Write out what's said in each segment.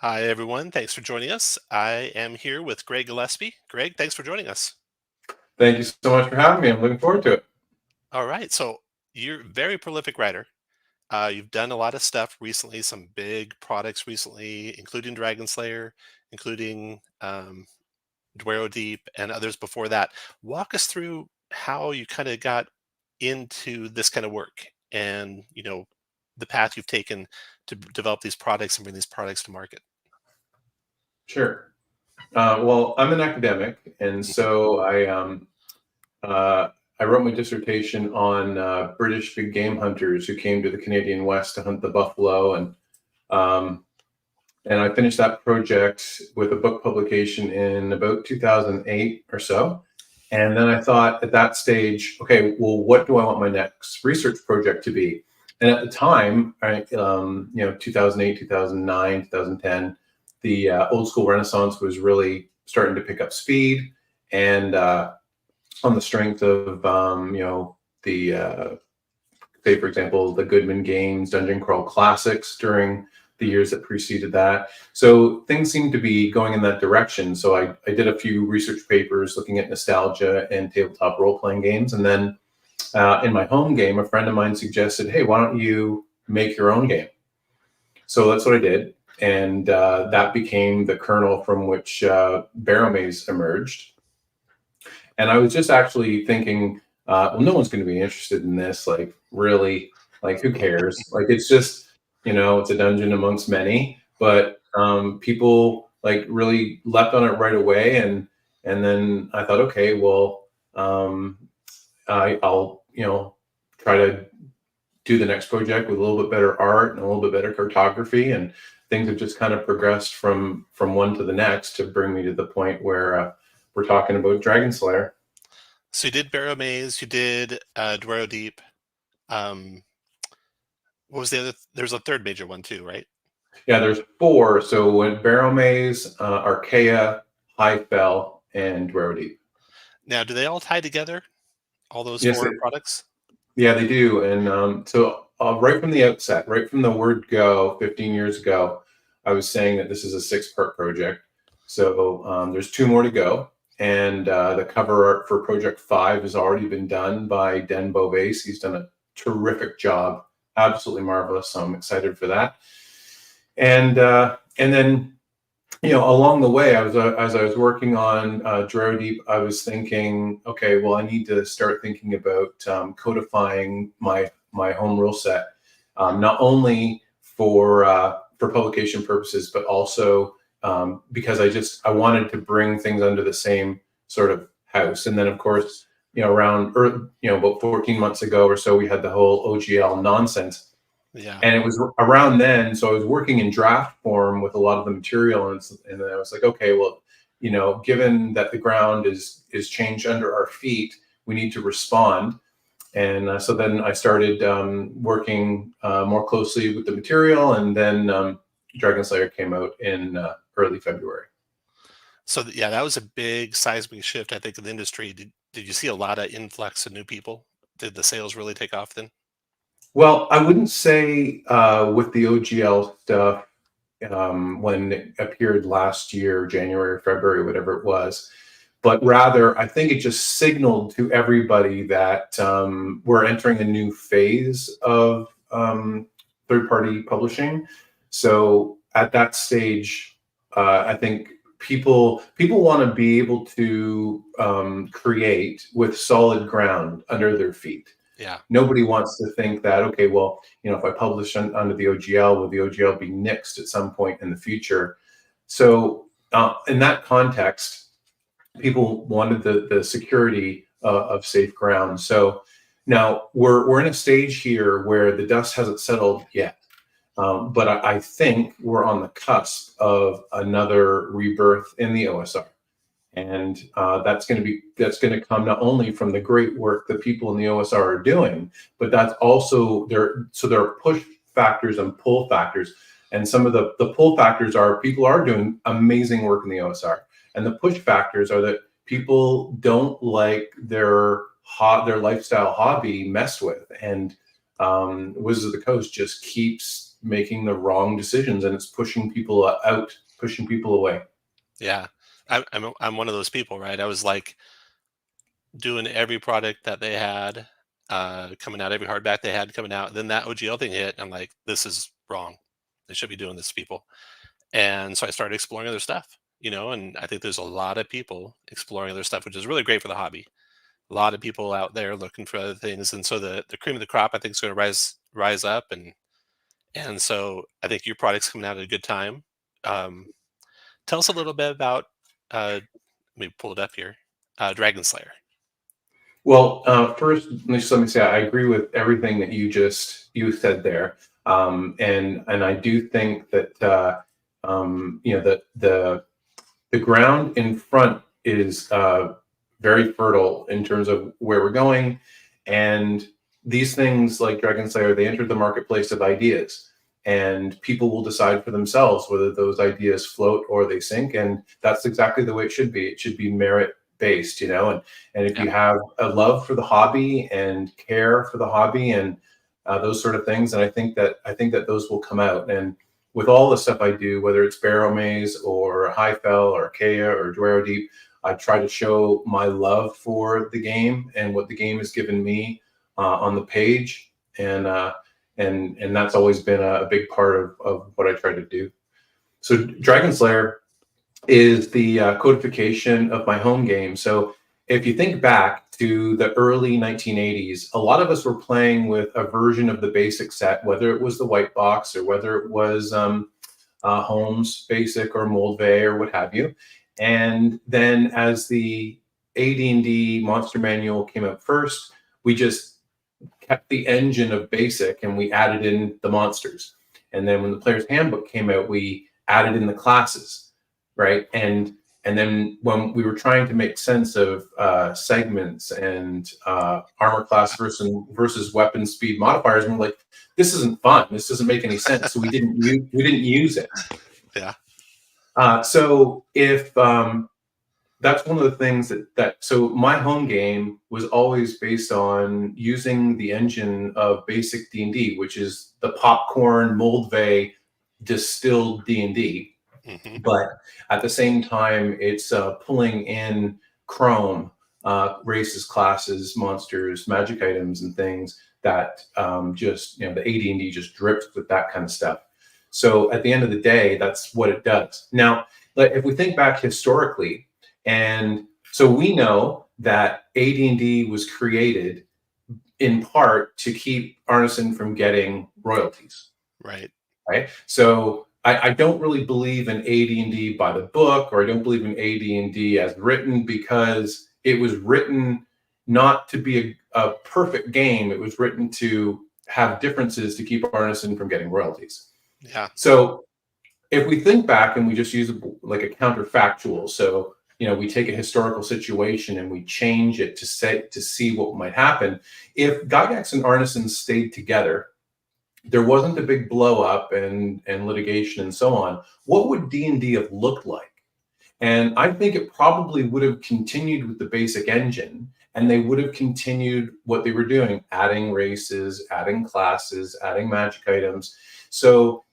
Hi, everyone. Thanks for joining us. I am here with Greg Gillespie. Greg, thanks for joining us. Thank you so much for having me. I'm looking forward to it. All right. So, you're a very prolific writer. You've done a lot of stuff recently, some big products recently, including Dragonslayer, including Dwero Deep, and others before that. Walk us through how you kind of got into this kind of work and, the path you've taken to develop these products and bring these products to market. Sure. Well, I'm an academic, and Mhm. so I wrote my dissertation on British big game hunters who came to the Canadian West to hunt the buffalo, um, and I finished that project with a book publication in about 2008 or so. And then I thought at that stage, okay, well, what do I want my next research project to be? And at the time, 2008, 2009, 2010, the old school Renaissance was really starting to pick up speed. And on the strength of, say, for example, the Goodman Games Dungeon Crawl Classics during the years that preceded that. So things seemed to be going in that direction. So I did a few research papers looking at nostalgia and tabletop role playing games. And then in my home game, a friend of mine suggested, hey, why don't you make your own game? So that's what I did. And that became the kernel from which Barrow Maze emerged. And I was just actually thinking, well, no one's going to be interested in this. Like, really, like, who cares? Like, it's just, it's a dungeon amongst many. But people like really leapt on it right away, and then I thought, okay, well, um, I'll try to do the next project with a little bit better art and a little bit better cartography, and things have just kind of progressed from one to the next to bring me to the point where we're talking about Dragonslayer. So, you did Barrow Maze, you did Dwero Deep. Um, what was the other? There's a third major one too, right? Yeah, there's four. So when Barrow Maze, Archaea, Highfell, and Rody. Now, do they all tie together? All those Yes, four products? yeah, they do. And so right from the outset, right from the word go, 15 years ago, I was saying that this is a six-part project. So there's two more to go. And the cover art for Project 5 has already been done by Den Beauvais. He's done a terrific job, absolutely marvelous. So I'm excited for that. And then along the way, as I was working on Drero Deep, I was thinking, okay, well, I need to start thinking about codifying my home rule set, not only for publication purposes, but also because I wanted to bring things under the same sort of house. And then, of course, about 14 months ago or so, we had the whole OGL nonsense. Yeah. And it was around then, so I was working in draft form with a lot of the material, and then I was like, okay, well, given that the ground is changed under our feet, we need to respond. And so then I started working more closely with the material, and then Dragon Slayer came out in early February. So, yeah, that was a big seismic shift, I think, in the industry. Did you see a lot of influx of new people? Did the sales really take off then? Well, I wouldn't say with the OGL stuff when it appeared last year, January, February, whatever it was. But rather, I think it just signaled to everybody that we're entering a new phase of third-party publishing. So at that stage, I think people want to be able to create with solid ground under their feet. Yeah. Nobody wants to think that, okay, well, if I publish under the OGL, will the OGL be nixed at some point in the future? So in that context, people wanted the security of safe ground. So now we're in a stage here where the dust hasn't settled yet. But I think we're on the cusp of another rebirth in the OSR. And that's going to come not only from the great work that people in the OSR are doing, but that's also there. So there are push factors and pull factors, and some of the pull factors are people are doing amazing work in the OSR, and the push factors are that people don't like their lifestyle hobby messed with, and Wizards of the Coast just keeps making the wrong decisions, and it's pushing people out, pushing people away. Yeah. I'm one of those people, right? I was like doing every product that they had coming out, every hardback they had coming out. Then that OGL thing hit. I'm like, this is wrong. They should be doing this to people. And so I started exploring other stuff, and I think there's a lot of people exploring other stuff, which is really great for the hobby. A lot of people out there looking for other things. And so the cream of the crop, I think, is going to rise up. And so I think your product's coming out at a good time. Um, Tell us a little bit about, let me pull it up here, Dragon Slayer. Well, first, let me say I agree with everything that you said there, and I do think that the ground in front is very fertile in terms of where we're going, and these things like Dragon Slayer, they enter the marketplace of ideas, and people will decide for themselves whether those ideas float or they sink, and that's exactly the way it should be. It should be merit based, and if Yeah. you have a love for the hobby and care for the hobby and those sort of things, and I think that those will come out. And with all the stuff I do, whether it's Barrow Maze or Highfell or Kea or Dwaro Deep, I try to show my love for the game and what the game has given me on the page, and that's always been a big part of what I try to do. So Dragon Slayer is the codification of my home game. So if you think back to the early 1980s, a lot of us were playing with a version of the basic set, whether it was the white box or whether it was Holmes Basic or Moldvay or what have you. And then as the AD&D Monster Manual came out first, we just kept the engine of basic and we added in the monsters. And then when the Player's Handbook came out, we added in the classes, right? And then when we were trying to make sense of segments and armor class versus weapon speed modifiers, and we're like, this isn't fun. This doesn't make any sense. So we didn't use it. Yeah. So if that's one of the things so my home game was always based on using the engine of basic D&D, which is the popcorn Moldvay distilled D&D. Mm-hmm. But at the same time, it's pulling in Chrome, races, classes, monsters, magic items, and things that the AD&D just drips with that kind of stuff. So at the end of the day, that's what it does. Now, if we think back historically, and so we know that AD&D was created in part to keep Arneson from getting royalties. Right. Right. So I don't really believe in AD&D by the book, or I don't believe in AD&D as written, because it was written not to be a perfect game. It was written to have differences to keep Arneson from getting royalties. Yeah. So if we think back and we just use like a counterfactual, so we take a historical situation and we change it to see what might happen. If Gygax and Arneson stayed together, there wasn't a big blow up and litigation and so on, what would D&D have looked like? And I think it probably would have continued with the basic engine, and they would have continued what they were doing, adding races, adding classes, adding magic items. So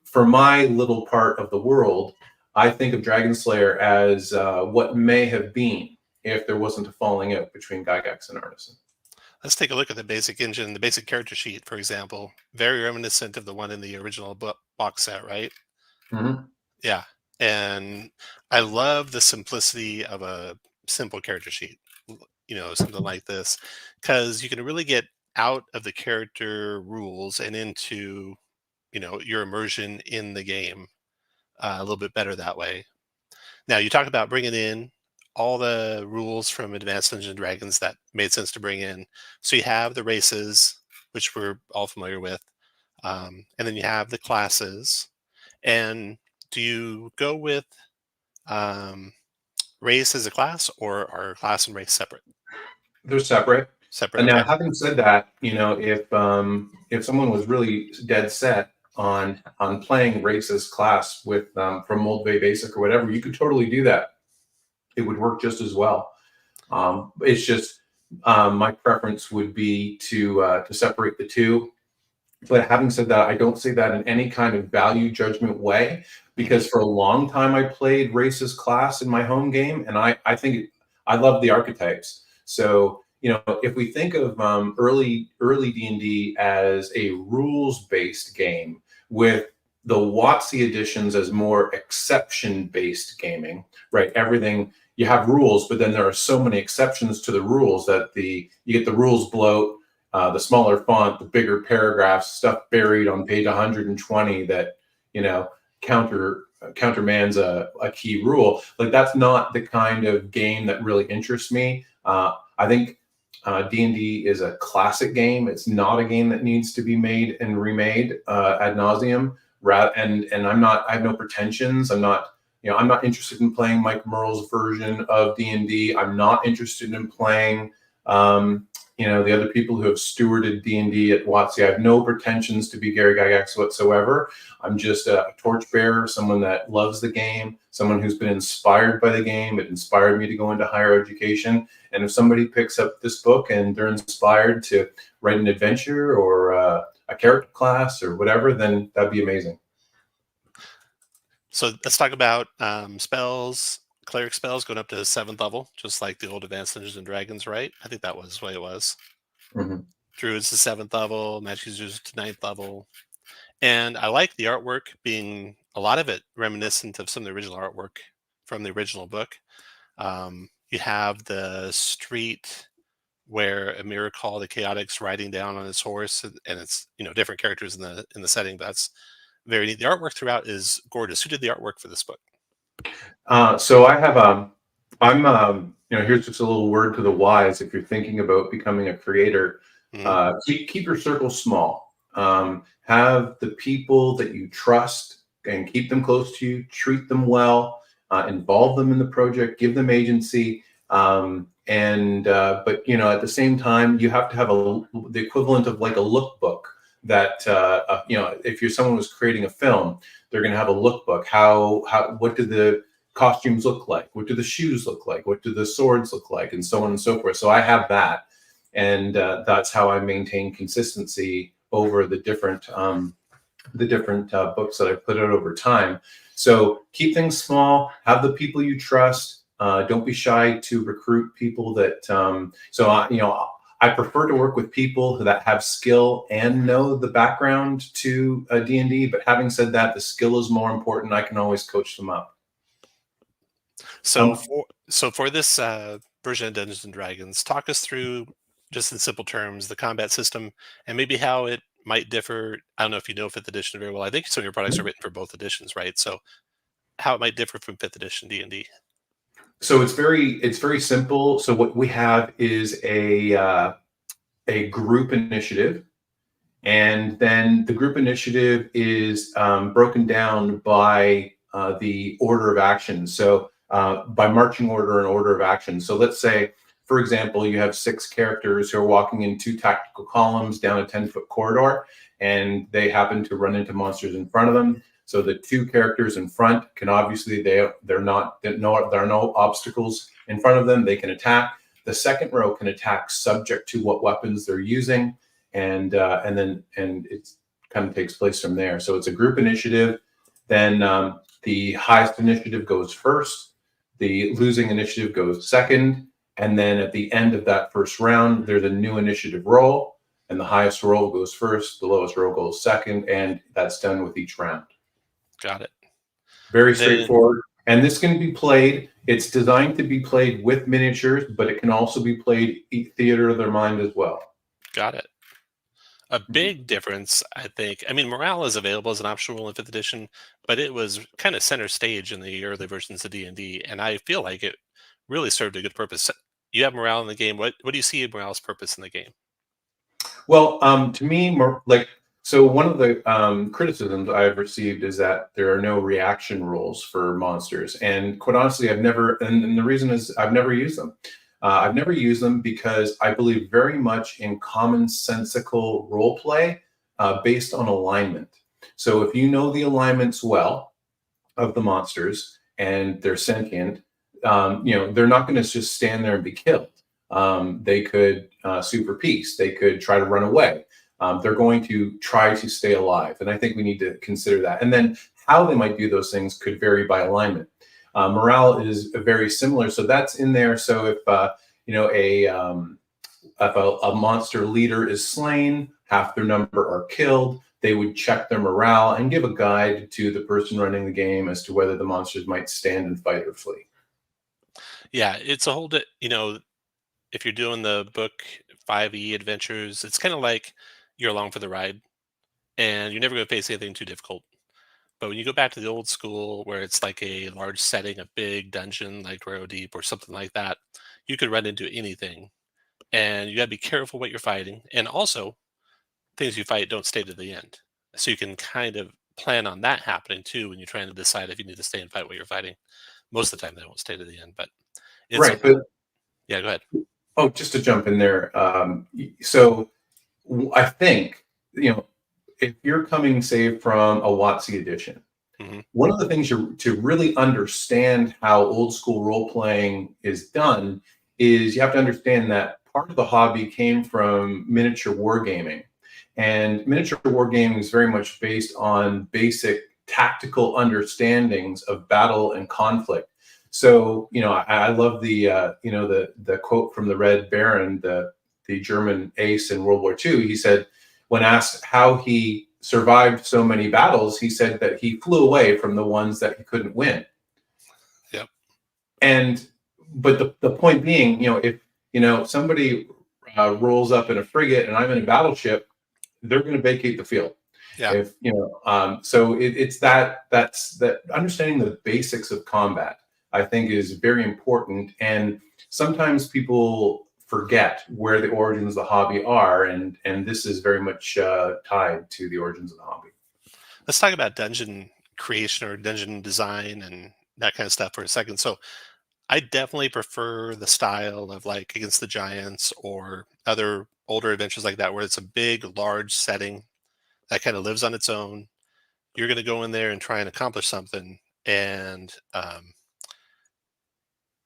for my little part of the world, I think of Dragonslayer as what may have been if there wasn't a falling out between Gygax and Arneson. Let's take a look at the basic engine, the basic character sheet, for example. Very reminiscent of the one in the original box set, right? Mm-hmm. Yeah. And I love the simplicity of a simple character sheet, something like this, because you can really get out of the character rules and into, your immersion in the game a little bit better that way. Now, you talk about bringing in all the rules from Advanced Dungeons and Dragons that made sense to bring in. So you have the races, which we're all familiar with, and then you have the classes. And do you go with race as a class, or are class and race separate? They're separate. Separate. And Okay. now, having said that, if someone was really dead set on playing races class with from Moldvay Basic or whatever, you could totally do that. It would work just as well. It's just my preference would be to separate the two, But having said that, I don't say that in any kind of value judgment way, because for a long time I played racist class in my home game, and I think I love the archetypes. So if we think of early D&D as a rules based game with the WotC editions as more exception based gaming, right? Everything you have rules, but then there are so many exceptions to the rules that you get the rules bloat, the smaller font, the bigger paragraphs, stuff buried on page 120 that countermands a key rule. Like, that's not the kind of game that really interests me. I think D&D is a classic game. It's not a game that needs to be made and remade ad nauseum. And I have no pretensions. I'm not interested in playing Mike Merle's version of D&D. I'm not interested in playing the other people who have stewarded D&D at WotC. I have no pretensions to be Gary Gygax whatsoever. I'm just a torchbearer, someone that loves the game, someone who's been inspired by the game. It inspired me to go into higher education. And if somebody picks up this book and they're inspired to write an adventure or a character class or whatever, then that'd be amazing. So let's talk about spells. Cleric spells going up to 7th level, just like the old Advanced Dungeons and Dragons, right? I think that was the way it was. Mm-hmm. Druids to 7th level, magic users to 9th level. And I like the artwork being, a lot of it reminiscent of some of the original artwork from the original book. You have the street where Amir called the Chaotix riding down on his horse, and it's different characters in the setting, but that's very neat. The artwork throughout is gorgeous. Who did the artwork for this book? So I have here's just a little word to the wise. If you're thinking about becoming a creator, keep your circle small. Have the people that you trust and keep them close to you, treat them well, involve them in the project, give them agency. But at the same time, you have to have the equivalent of like a lookbook that, if you're someone who's creating a film, they're going to have a lookbook. What do the costumes look like? What do the shoes look like? What do the swords look like? And so on and so forth. So I have that. And that's how I maintain consistency over the different books that I put out over time. So keep things small, have the people you trust. Don't be shy to recruit people that, I prefer to work with people that have skill and know the background to D&D. But having said that, the skill is more important. I can always coach them up. So for this version of Dungeons and Dragons, talk us through, just in simple terms, the combat system and maybe how it might differ. I don't know if you know 5th edition very well. I think some of your products are written for both editions, right? So how it might differ from 5th edition D&D. So it's very simple. So what we have is a group initiative, and then the group initiative is broken down by the order of action. So by marching order and order of action. So let's say, for example, you have 6 characters who are walking in 2 tactical columns down a 10-foot corridor, and they happen to run into monsters in front of them. So the 2 characters in front can obviously, there are no obstacles in front of them. They can attack. The second row can attack subject to what weapons they're using, and it kind of takes place from there. So it's a group initiative. Then the highest initiative goes first. The losing initiative goes second. And then at the end of that first round, there's a new initiative roll, and the highest roll goes first, the lowest roll goes second, and that's done with each round. Got it. Very straightforward. And this can be played. It's designed to be played with miniatures, but it can also be played theater of their mind as well. Got it. A big difference, I think. I mean, morale is available as an optional rule in 5th edition, but it was kind of center stage in the early versions of D&D, and I feel like it really served a good purpose. You have morale in the game. What do you see morale's purpose in the game? Well, to me, so one of the criticisms I've received is that there are no reaction rules for monsters. And quite honestly, and the reason is I've never used them. I've never used them because I believe very much in commonsensical role play based on alignment. So if you know the alignments well of the monsters and they're sentient, they're not going to just stand there and be killed. They could sue for peace. They could try to run away. They're going to try to stay alive, and I think we need to consider that. And then how they might do those things could vary by alignment. Morale is very similar, so that's in there. So if if a monster leader is slain, half their number are killed, they would check their morale and give a guide to the person running the game as to whether the monsters might stand and fight or flee. Yeah, it's a if you're doing the book 5e adventures, it's kind of like you're along for the ride and you're never going to face anything too difficult. But when you go back to the old school where it's like a large setting, a big dungeon like Royal Deep or something like that, you could run into anything. And you got to be careful what you're fighting. And also, things you fight don't stay to the end. So you can kind of plan on that happening too when you're trying to decide if you need to stay and fight what you're fighting. Most of the time, they won't stay to the end, but it's Right, but yeah. Go ahead. oh, just to jump in there, so I think if you're coming, say, from a WotC edition, Hmm. one of the things to really understand how old school role playing is done is you have to understand that part of the hobby came from miniature wargaming. And miniature wargaming is very much based on basic tactical understandings of battle and conflict. So, I love the quote from the Red Baron, the German ace in World War II. He said, when asked how he survived so many battles, he said that he flew away from the ones that he couldn't win. Yep. But the point being, if somebody rolls up in a frigate and I'm in a battleship, they're going to vacate the field. Yeah. If so it's that's understanding the basics of combat, I think, is very important. And sometimes people forget where the origins of the hobby are, and this is very much tied to the origins of the hobby. Let's talk about dungeon creation or dungeon design and that kind of stuff for a second. So I definitely prefer the style of like Against the Giants or other older adventures like that, where it's a big, large setting that kind of lives on its own. You're going to go in there and try and accomplish something. And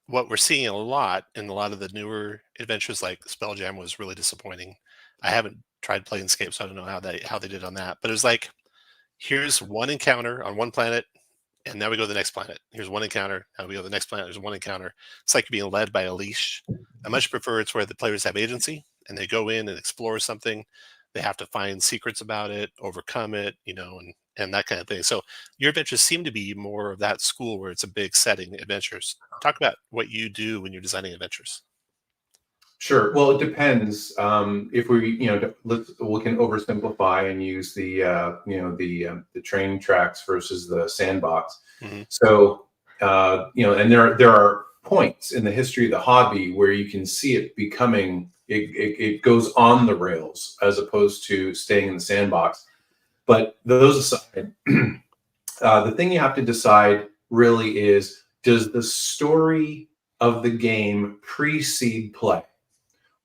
what we're seeing a lot in a lot of the newer adventures, like Spelljam, was really disappointing. I haven't tried Planescape, so I don't know how they did on that. But it was like, here's one encounter on one planet, and now we go to the next planet. Here's one encounter. Now we go to the next planet. There's one encounter. It's like being led by a leash. I much prefer it's where the players have agency and they go in and explore something. They have to find secrets about it, overcome it, and that kind of thing. So your adventures seem to be more of that school where it's a big setting adventures. Talk about what you do when you're designing adventures. Sure. Well, it depends. If we can oversimplify and use the train tracks versus the sandbox. Hmm. So and there are points in the history of the hobby where you can see it becoming it goes on the rails as opposed to staying in the sandbox. But those aside, the thing you have to decide really is, does the story of the game precede play?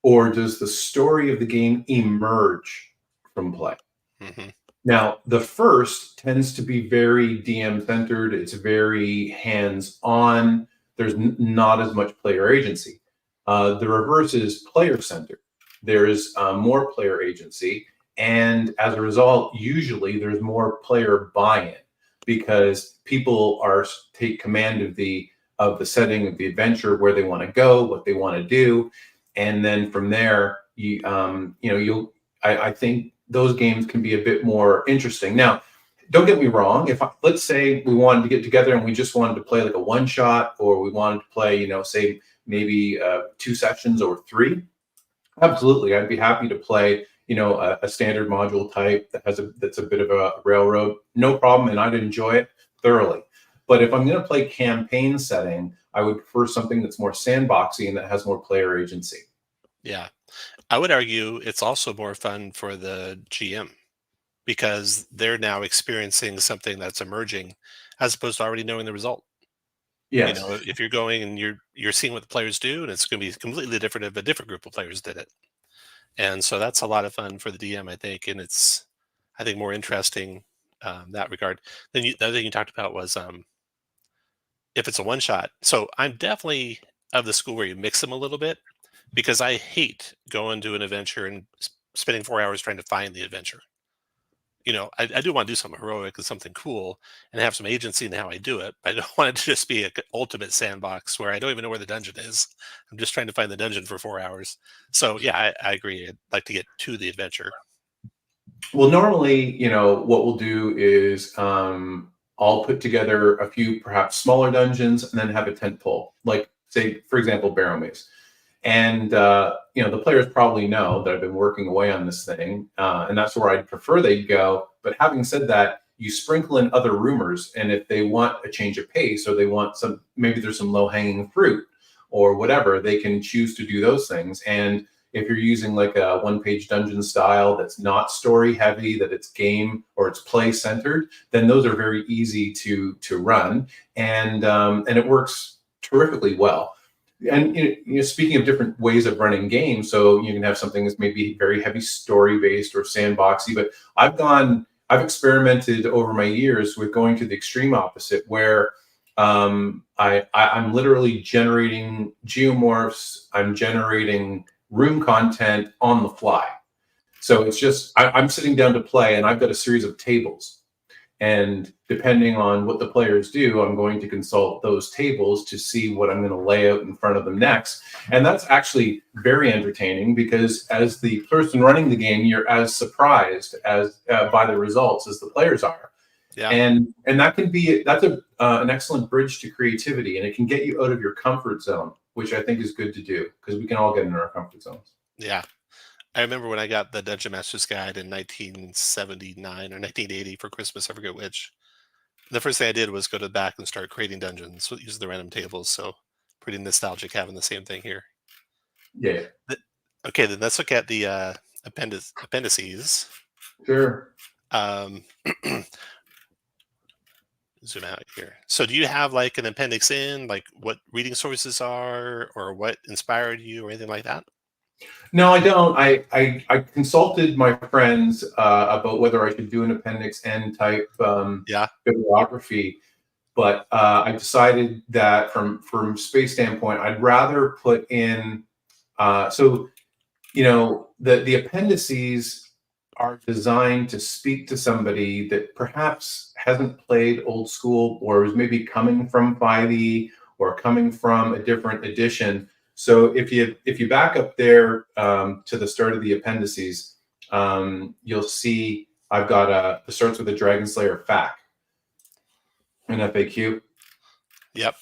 Or does the story of the game emerge from play? Hmm. Now, the first tends to be very DM centered. It's very hands on. There's not as much player agency. The reverse is player centered. There's more player agency. And as a result, usually there's more player buy in because people take command of the setting of the adventure, where they want to go, what they want to do. And then from there, I think those games can be a bit more interesting. Now, don't get me wrong. Let's say we wanted to get together and we just wanted to play like a one shot, or we wanted to play, say maybe 2 sessions or 3. Absolutely, I'd be happy to play, a standard module type that's a bit of a railroad, no problem, and I'd enjoy it thoroughly. But if I'm going to play campaign setting, I would prefer something that's more sandboxy and that has more player agency. Yeah. I would argue it's also more fun for the GM because they're now experiencing something that's emerging as opposed to already knowing the result. Yes. If you're going and you're seeing what the players do, and it's going to be completely different if a different group of players did it. And so that's a lot of fun for the DM, I think, and it's I think more interesting that regard. Then the other thing you talked about was if it's a one shot. So I'm definitely of the school where you mix them a little bit because I hate going to an adventure and spending 4 hours trying to find the adventure. I do want to do something heroic and something cool and have some agency in how I do it. But I don't want it to just be a ultimate sandbox where I don't even know where the dungeon is. I'm just trying to find the dungeon for 4 hours. So yeah, I agree. I'd like to get to the adventure. Well, normally, what we'll do is I'll put together a few perhaps smaller dungeons and then have a tent pole, like say, for example, Barrow Maze. And the players probably know that I've been working away on this thing, and that's where I'd prefer they'd go. But having said that, you sprinkle in other rumors, and if they want a change of pace or they want maybe there's some low hanging fruit or whatever, they can choose to do those things. And if you're using like a one-page dungeon style that's not story heavy, that it's game or it's play centered, then those are very easy to run, and it works terrifically well. And speaking of different ways of running games, so you can have something that's maybe very heavy story based or sandboxy, but I've experimented over my years with going to the extreme opposite, where I'm literally generating geomorphs, I'm generating room content on the fly. So it's just I'm sitting down to play, and I've got a series of tables. And depending on what the players do, I'm going to consult those tables to see what I'm going to lay out in front of them next. And that's actually very entertaining, because as the person running the game, you're as surprised as by the results as the players are. Yeah. And that's an excellent bridge to creativity, and it can get you out of your comfort zone, which I think is good to do, because we can all get in our comfort zones. Yeah. I remember when I got the Dungeon Master's Guide in 1979 or 1980 for Christmas, I forget which. The first thing I did was go to the back and start creating dungeons using the random tables. So pretty nostalgic having the same thing here. Yeah. Okay, then let's look at the appendices. Sure. Zoom out here. So do you have like an appendix in, like what reading sources are or what inspired you or anything like that? No, I don't. I consulted my friends about whether I should do an Appendix N type Yeah. bibliography, but I decided that from space standpoint, I'd rather put in. The appendices are designed to speak to somebody that perhaps hasn't played old school, or is maybe coming from 5e or coming from a different edition. So if you back up there to the start of the appendices, you'll see I've got it starts with a Dragonslayer FAQ, an FAQ. Yep.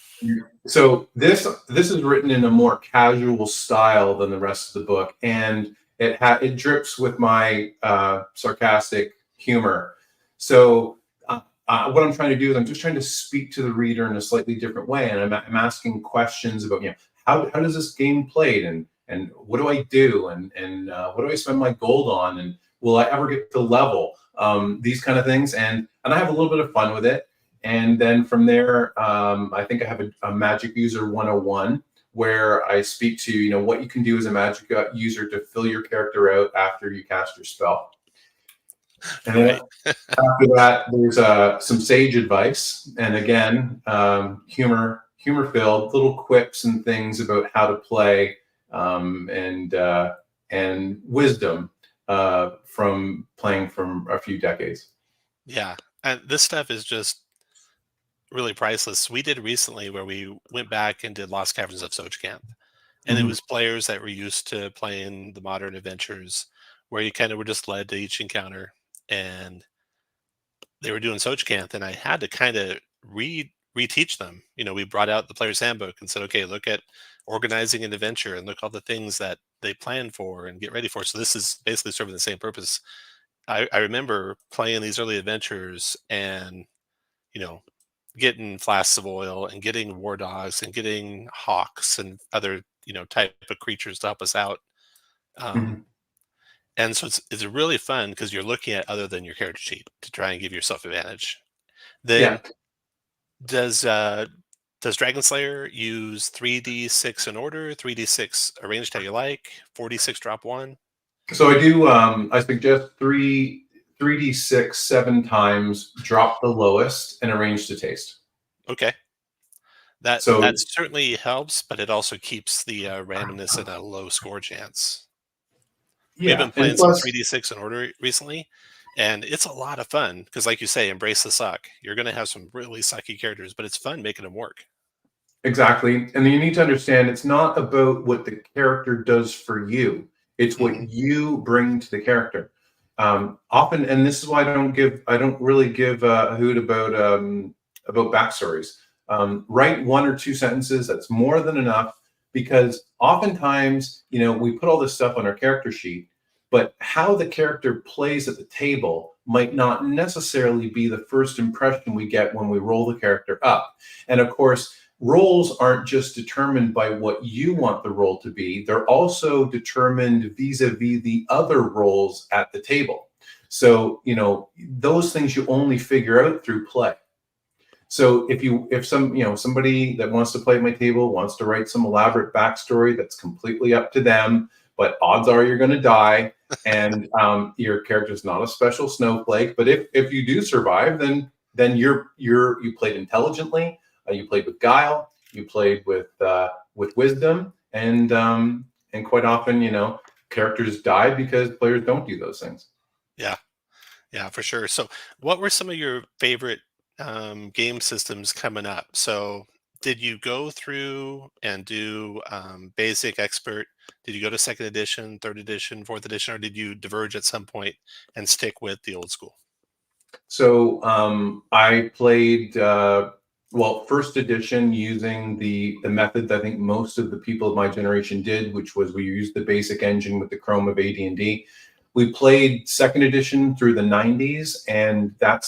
So this is written in a more casual style than the rest of the book, and it drips with my sarcastic humor. So what I'm trying to do is I'm just trying to speak to the reader in a slightly different way, and I'm asking questions about how does this game played, and what do I do, and what do I spend my gold on, and will I ever get to level, these kind of things, and I have a little bit of fun with it. And then from there, I think I have a Magic User 101, where I speak to what you can do as a Magic user to fill your character out after you cast your spell. And then after that, there's some sage advice, and again, humor filled little quips and things about how to play, and wisdom from playing from a few decades. Yeah, and this stuff is just really priceless. We did recently where we went back and did Lost Caverns of Sochcamp, and it was players that were used to playing the modern adventures, where you kind of were just led to each encounter, and they were doing Sochcamp, and I had to kind of reteach them. We brought out the player's handbook and said, okay, look at organizing an adventure and look all the things that they plan for and get ready for. So this is basically serving the same purpose. I remember playing these early adventures and getting flasks of oil and getting war dogs and getting hawks and other type of creatures to help us out. And so it's really fun because you're looking at other than your character sheet to try and give yourself advantage. Then does Dragonslayer use 3d6 in order, 3d6 arranged how you like, 4d6 drop one? So I do. I suggest 3d6 7 times, drop the lowest, and arrange to taste. Okay. That certainly helps, but it also keeps the randomness at a low score chance. We've Yeah, been and playing some plus, 3D6 in order recently, and it's a lot of fun because, like you say, embrace the suck. You're going to have some really sucky characters, but it's fun making them work. exactly. And you need to understand it's not about what the character does for you. It's what Hmm. you bring to the character. Often, and this is why I don't really give a hoot about backstories. Write one or two sentences. That's more than enough because oftentimes, we put all this stuff on our character sheet, but how the character plays at the table might not necessarily be the first impression we get when we roll the character up. And of course, roles aren't just determined by what you want the role to be, they're also determined vis-a-vis the other roles at the table. So, those things you only figure out through play. So if somebody that wants to play at my table wants to write some elaborate backstory, that's completely up to them. But odds are you're going to die, and your character's not a special snowflake. But if you do survive, then you played intelligently, you played with guile, you played with wisdom, and quite often, characters die because players don't do those things. Yeah, yeah, for sure. So, what were some of your favorite game systems coming up? So, did you go through and do basic, expert? Did you go to second edition, third edition, fourth edition, or did you diverge at some point and stick with the old school? So I played first edition using the method that I think most of the people of my generation did, which was we used the basic engine with the Chrome of AD&D. We played second edition through the 90s, and that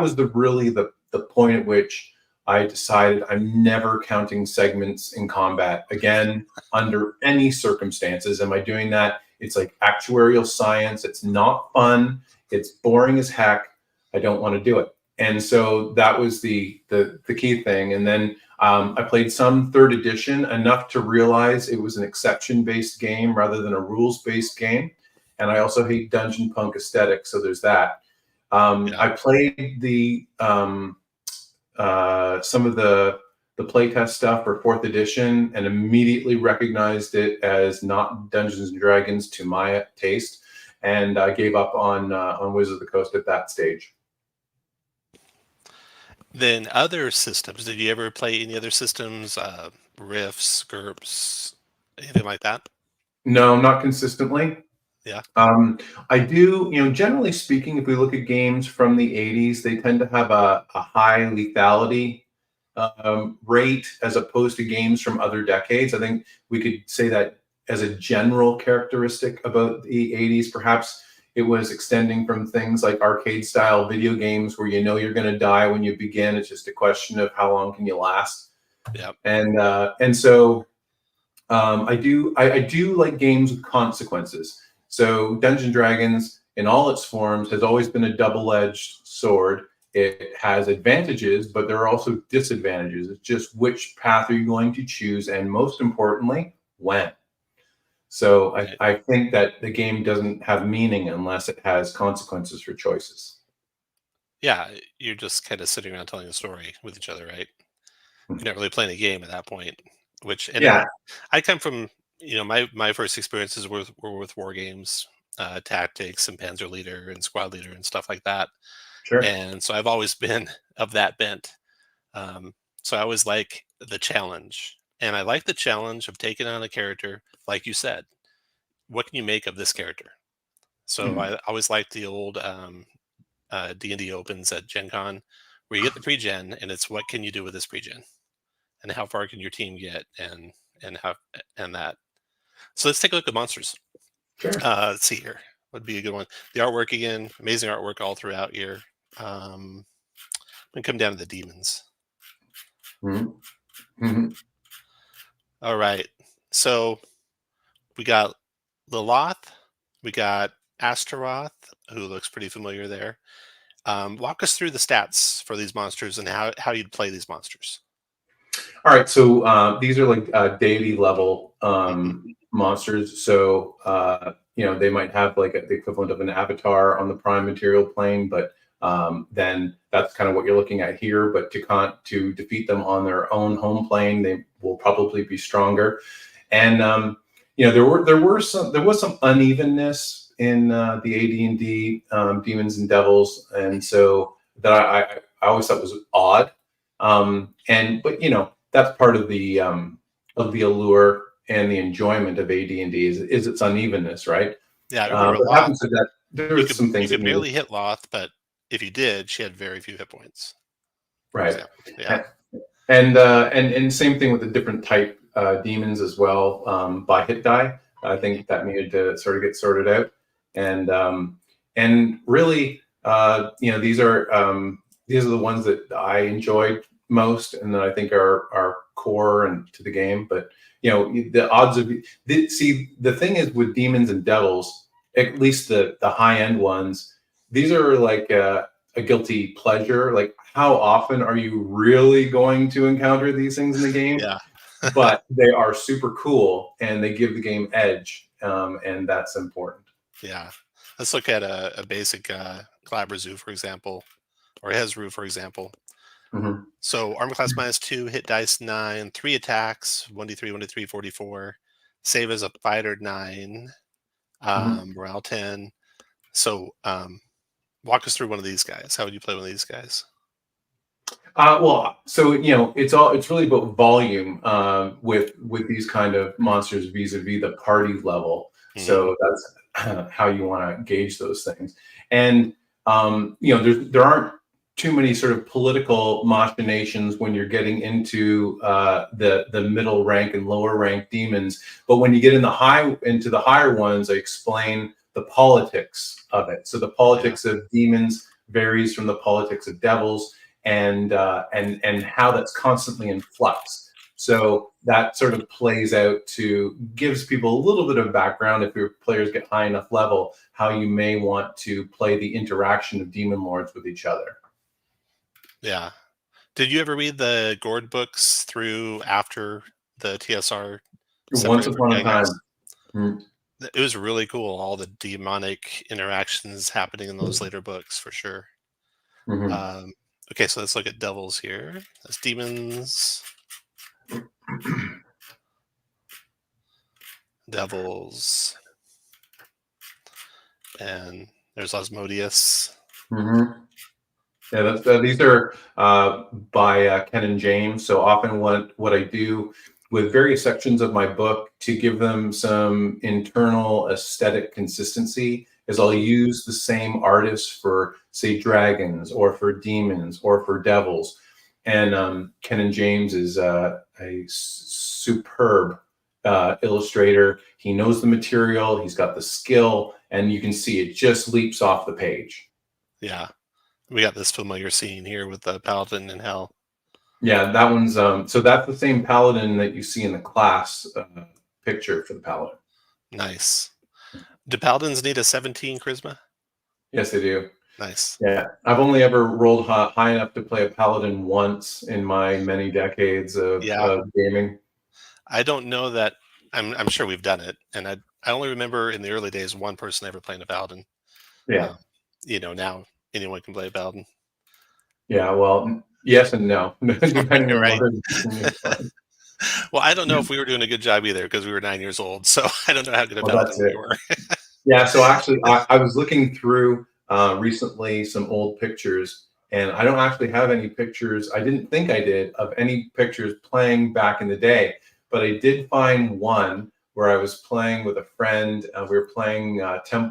was the point at which I decided I'm never counting segments in combat again under any circumstances. Am I doing that? It's like actuarial science. It's not fun. It's boring as heck. I don't want to do it. And so that was the key thing. And then I played some third edition, enough to realize it was an exception-based game rather than a rules-based game. And I also hate dungeon punk aesthetic, so there's that. Yeah. I played some of the playtest stuff for fourth edition and immediately recognized it as not Dungeons and Dragons to my taste, and I gave up on Wizards of the Coast at that stage. Then other systems. Did you ever play any other systems? Riffs, GURPS, anything like that? No, not consistently. Yeah. I do, generally speaking, if we look at games from the 80s, they tend to have a high lethality rate as opposed to games from other decades. I think we could say that as a general characteristic about the 80s. Perhaps it was extending from things like arcade style video games where you're going to die when you begin. It's just a question of how long can you last. Yeah. And so I do like games with consequences. So Dungeons & Dragons in all its forms has always been a double-edged sword. It has advantages, but there are also disadvantages. It's just which path are you going to choose, and most importantly, when. So I think that the game doesn't have meaning unless it has consequences for choices. Yeah, you're just kind of sitting around telling a story with each other, right? You're not really playing a game at that point. Yeah, I come from, my first experiences were with war games, tactics and Panzer Leader and Squad Leader and stuff like that. sure. And so I've always been of that bent. So I always like the challenge, and I like the challenge of taking on a character, like you said. What can you make of this character? So Mhm. I always like the old D&D opens at Gen Con, where you get the pre-gen, and it's what can you do with this pre-gen, and how far can your team get, and how and that. So let's take a look at monsters. Sure. Let's see here. Would be a good one. The artwork again, amazing artwork all throughout here. I'm gonna come down to the demons. Mhm. Mhm. All right. So we got Lilith, we got Astaroth, who looks pretty familiar there. Walk us through the stats for these monsters and how you'd play these monsters. All right, so these are like deity level Hmm. monsters. So they might have like the equivalent of an avatar on the prime material plane, but then that's kind of what you're looking at here. But to defeat them on their own home plane, they will probably be stronger. And there was some unevenness in the AD&D Demons and Devils, and so that I always thought was odd. But that's part of the allure and the enjoyment of AD&D is its unevenness, right? Yeah, I remember But Loth. having said that, there You were could some things you that could needed barely hit Loth, but if you did, she had very few hit points, for right. example. Yeah. And same thing with the different type demons as well by hit die. I think that needed to sort of get sorted out, and really, these are the ones that I enjoyed most, and that I think are core and to the game. But the odds of the thing is with demons and devils, at least the high end ones, these are like a guilty pleasure. Like, how often are you really going to encounter these things in the game? Yeah. But they are super cool and they give the game edge, and that's important. Yeah. Let's look at a basic Glabra Zoo, for example, or Hezru, for example. Mm-hmm. So armor class -2, hit dice 9, 3 attacks, 1d3, 1d3, 44. Save as a fighter 9, Mm-hmm. morale 10. So walk us through one of these guys. How would you play one of these guys? Well, so it's really about volume with these kind of monsters vis-a-vis the party level. Mhm. So that's how you want to gauge those things. And there aren't too many sort of political machinations when you're getting into the middle rank and lower rank demons. But when you get into the higher ones, I explain the politics of it. So the politics of demons varies from the politics of devils, and how that's constantly in flux. So that sort of plays out to gives people a little bit of background if your players get high enough level, how you may want to play the interaction of demon lords with each other. Yeah. Did you ever read the Gord books through after the TSR Once separated from upon a Gygax? time. Mm. It was really cool, all the demonic interactions happening in those later books, for sure. Mm-hmm. Um, okay, so let's look at devils here. That's demons, devils, and there's Osmodius. Mm-hmm. Yeah, these are by Ken and James. So often, what I do with various sections of my book to give them some internal aesthetic consistency is I'll use the same artists for, say, dragons or for demons or for devils. And Ken and James is a superb illustrator. He knows the material, he's got the skill, and you can see it just leaps off the page. Yeah, we got this familiar scene here with the paladin in hell. Yeah, that one's so that's the same paladin that you see in the class picture for the paladin. Nice. Do paladins need a 17 charisma? Yes, they do. Nice. Yeah, I've only ever rolled high enough to play a paladin once in my many decades of Yeah, gaming. I don't know that. I'm sure we've done it, and I only remember in the early days one person ever playing a paladin. Yeah, Um, now anyone can play a paladin. yeah. Well, yes and no, depending on Right. what you're playing. Well, I don't know if we were doing a good job either because we were 9 years old. So I don't know how good a Well, that's paladin we it. were. Yeah, so actually, I was looking through recently some old pictures, and I don't actually have any pictures. I didn't think I did of any pictures playing back in the day, but I did find one where I was playing with a friend. We were playing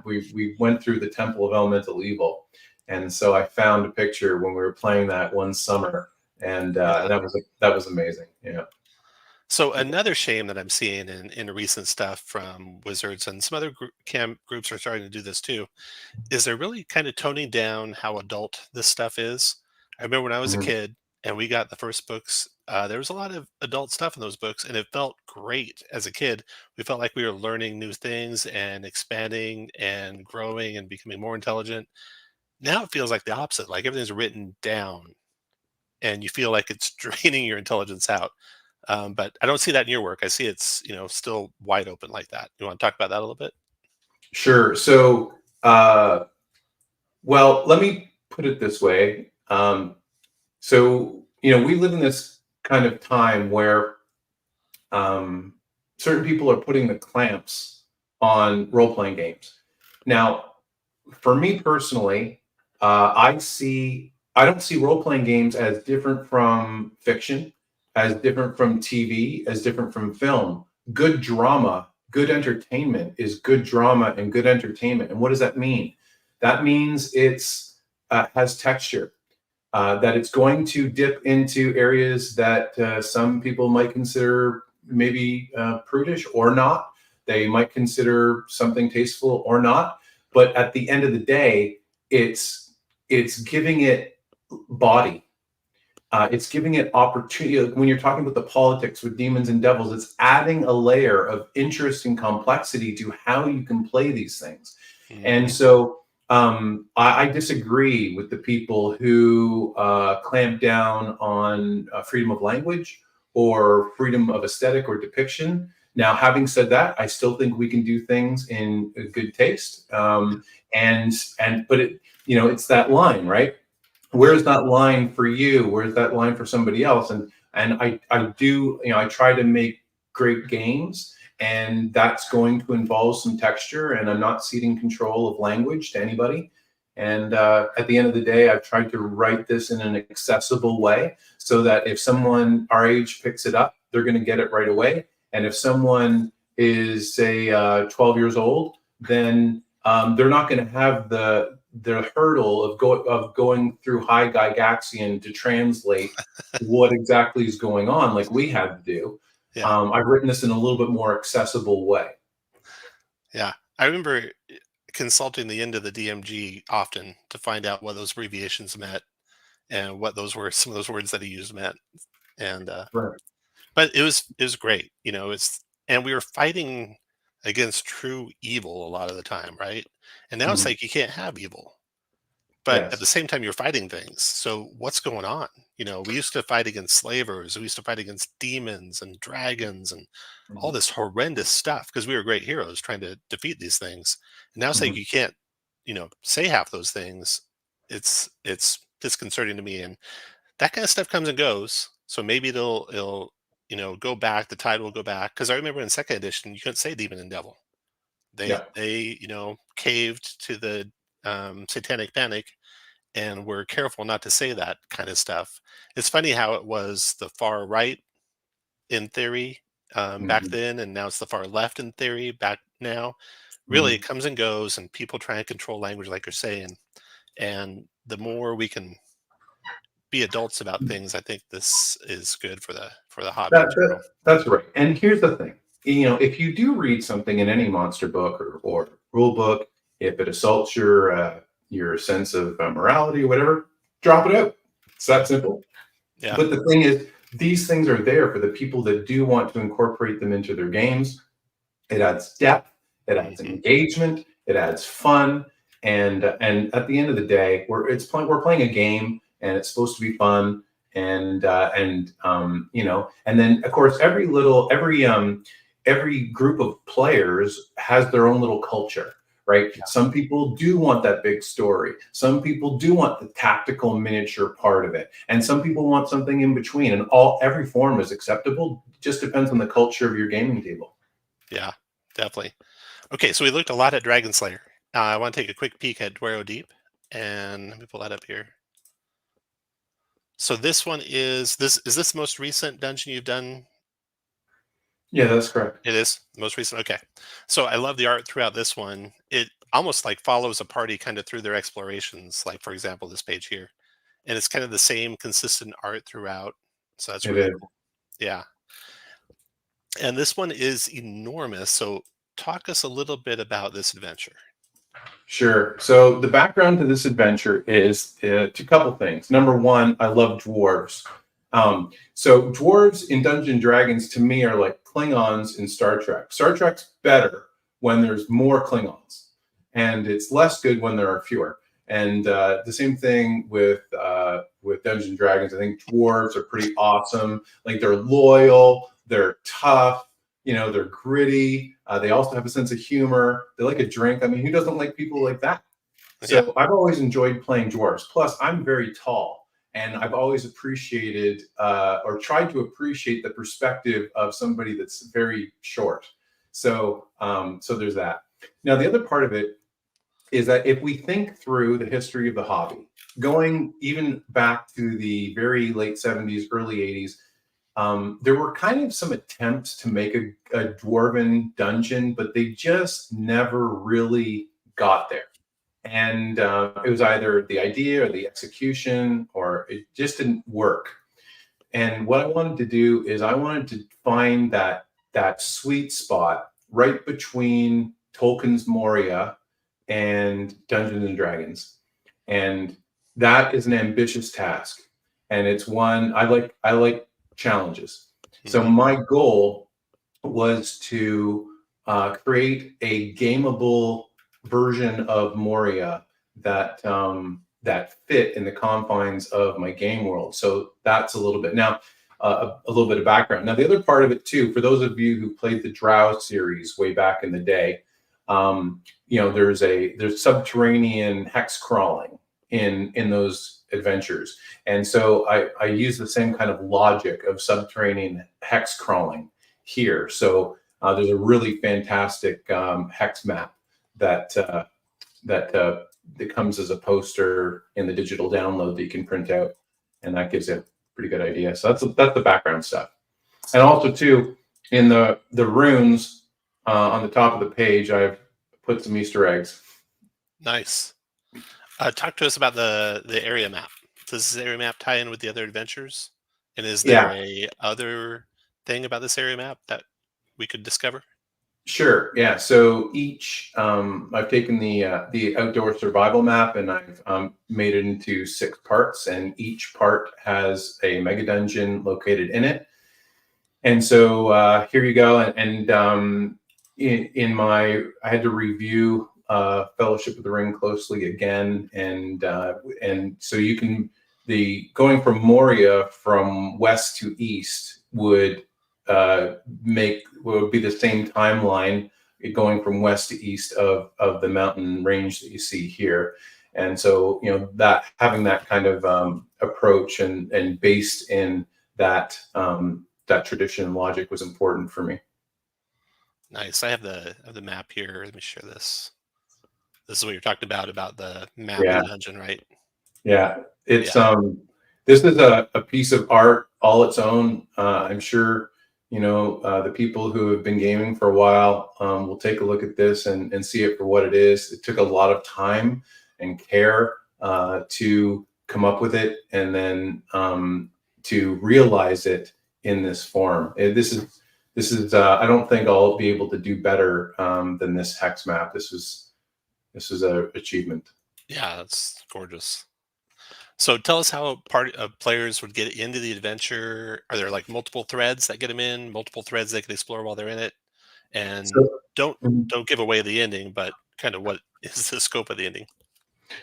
we went through the Temple of Elemental Evil, and so I found a picture when we were playing that one summer, and Yeah. that was amazing. Yeah. So another shame that I'm seeing in recent stuff from Wizards and some other groups are starting to do this too, is they're really kind of toning down how adult this stuff is. I remember when I was a Mhm. kid and we got the first books, there was a lot of adult stuff in those books, and it felt great as a kid. We felt like we were learning new things and expanding and growing and becoming more intelligent. Now it feels like the opposite, like everything's written down and you feel like it's draining your intelligence out. But I don't see that in your work. I see it's still wide open like that. You want to talk about that a little bit? Sure. So, well, let me put it this way. So, we live in this kind of time where certain people are putting the clamps on role-playing games. Now, for me personally, I don't see role-playing games as different from fiction, as different from TV, as different from film. Good drama, good entertainment is good drama and good entertainment. And what does that mean? That means it's has texture, that it's going to dip into areas that some people might consider maybe prudish or not. They might consider something tasteful or not. But at the end of the day, it's giving it body. It's giving it opportunity. When you're talking about the politics with demons and devils, it's adding a layer of interest and complexity to how you can play these things. Mhm. And so I disagree with the people who clamp down on freedom of language or freedom of aesthetic or depiction. Now, having said that, I still think we can do things in good taste. But it's that line, right? Where's that line for you? Where's that line for somebody else? And I do, I try to make great games, and that's going to involve some texture, and I'm not ceding control of language to anybody. And at the end of the day, I've tried to write this in an accessible way so that if someone our age picks it up, they're going to get it right away. And if someone is, say, 12 years old, then they're not going to have the hurdle of going through High Gygaxian to translate what exactly is going on, like we had to do. Yeah. I've written this in a little bit more accessible way. Yeah. I remember consulting the end of the DMG often to find out what those abbreviations meant and what those were, some of those words that he used meant. And Right. but it was great, and we were fighting against true evil a lot of the time, right? And now it's Mhm. like you can't have evil, but at the Yes. same time you're fighting things. So what's going on? We used to fight against slavers, we used to fight against demons and dragons and all Mhm. this horrendous stuff because we were great heroes trying to defeat these things. And now it's like Mhm. you can't, say half those things. It's disconcerting to me, and that kind of stuff comes and goes. So maybe it'll go back. The tide will go back because I remember in second edition you couldn't say demon and devil. They Yeah. they caved to the satanic panic and were careful not to say that kind of stuff. It's funny how it was the far right in theory back Mhm. then, and now it's the far left in theory back now. Really, it Mhm. comes and goes, and people try and control language, like you're saying. And the more we can be adults about things, I think this is good for the hobby in general. That's right. And here's the thing. If you do read something in any monster book or rule book, if it assaults your sense of morality or whatever, drop it out. It's that simple. Yeah. But the thing is, these things are there for the people that do want to incorporate them into their games. It adds depth, it adds Hmm. engagement, it adds fun, and at the end of the day, we're playing a game, and it's supposed to be fun, and then of course every group of players has their own little culture. Right. Yeah. Some people do want that big story. Some people do want the tactical miniature part of it. And some people want something in between. And every form is acceptable. Just depends on the culture of your gaming table. Yeah. Definitely. Okay, so we looked a lot at Dragonslayer. I want to take a quick peek at Dwaro Deep, and let me pull that up here. So this one is this the most recent dungeon you've done? Yeah, that's correct. It is the most recent. Okay, so I love the art throughout this one. It almost like follows a party kind of through their explorations. Like for example, this page here, and it's kind of the same consistent art throughout. So that's It really is. cool. Yeah, and this one is enormous. So talk us a little bit about this adventure. Sure. So the background to this adventure is a couple things. Number one, I love dwarves. So dwarves in Dungeons and Dragons to me are like Klingons in Star Trek. Star Trek's better when there's more Klingons, and it's less good when there are fewer. And the same thing with Dungeons and Dragons. I think dwarves are pretty awesome. Like they're loyal, they're tough, they're gritty. They also have a sense of humor. They like a drink. I mean, who doesn't like people like that? Yeah. So I've always enjoyed playing dwarves. Plus, I'm very tall. And I've always appreciated or tried to appreciate the perspective of somebody that's very short. So, so there's that. Now, the other part of it is that if we think through the history of the hobby, going even back to the very late 70s, early 80s, there were kind of some attempts to make a dwarven dungeon, but they just never really got there. And it was either the idea or the execution, or it just didn't work. And what I wanted to do is I wanted to find that sweet spot right between Tolkien's Moria and Dungeons and Dragons. And that is an ambitious task. And it's one I like challenges. So my goal was to create a gameable version of Moria that that fit in the confines of my game world. So that's a little bit now a little bit of background. Now the other part of it too, for those of you who played the Drow series way back in the day, you know, there's subterranean hex crawling in those adventures, and so I use the same kind of logic of subterranean hex crawling here. So there's a really fantastic hex map that comes as a poster in the digital download that you can print out, and that gives you a pretty good idea. So that's the background stuff. And also too, in the runes on the top of the page, I've put some Easter eggs. Nice. Talk to us about the area map. Does this area map tie in with the other adventures? And is there a other thing about this area map that we could discover? Sure. Yeah. So each, I've taken the outdoor survival map and I've made it into 6 parts, and each part has a mega dungeon located in it. And so here you go. And in my, I had to review Fellowship of the Ring closely again, and so you can going from Moria from west to east would be the same timeline going from west to east of the mountain range that you see here. And so, you know, that having that kind of approach and based in that that tradition and logic was important for me. Nice. I have the map here. Let me share this. This is what you're talking about the map Yeah. of the dungeon, right? Yeah. It's this is a piece of art all its own. I'm sure, you know, the people who have been gaming for a while will take a look at this and see it for what it is. It took a lot of time and care to come up with it, and then to realize it in this form. This is I don't think I'll be able to do better than this hex map. This is an achievement. Yeah, that's gorgeous. So tell us how players would get into the adventure. Are there like multiple threads that get them in, multiple threads they can explore while they're in it? And don't give away the ending, but kind of what is the scope of the ending?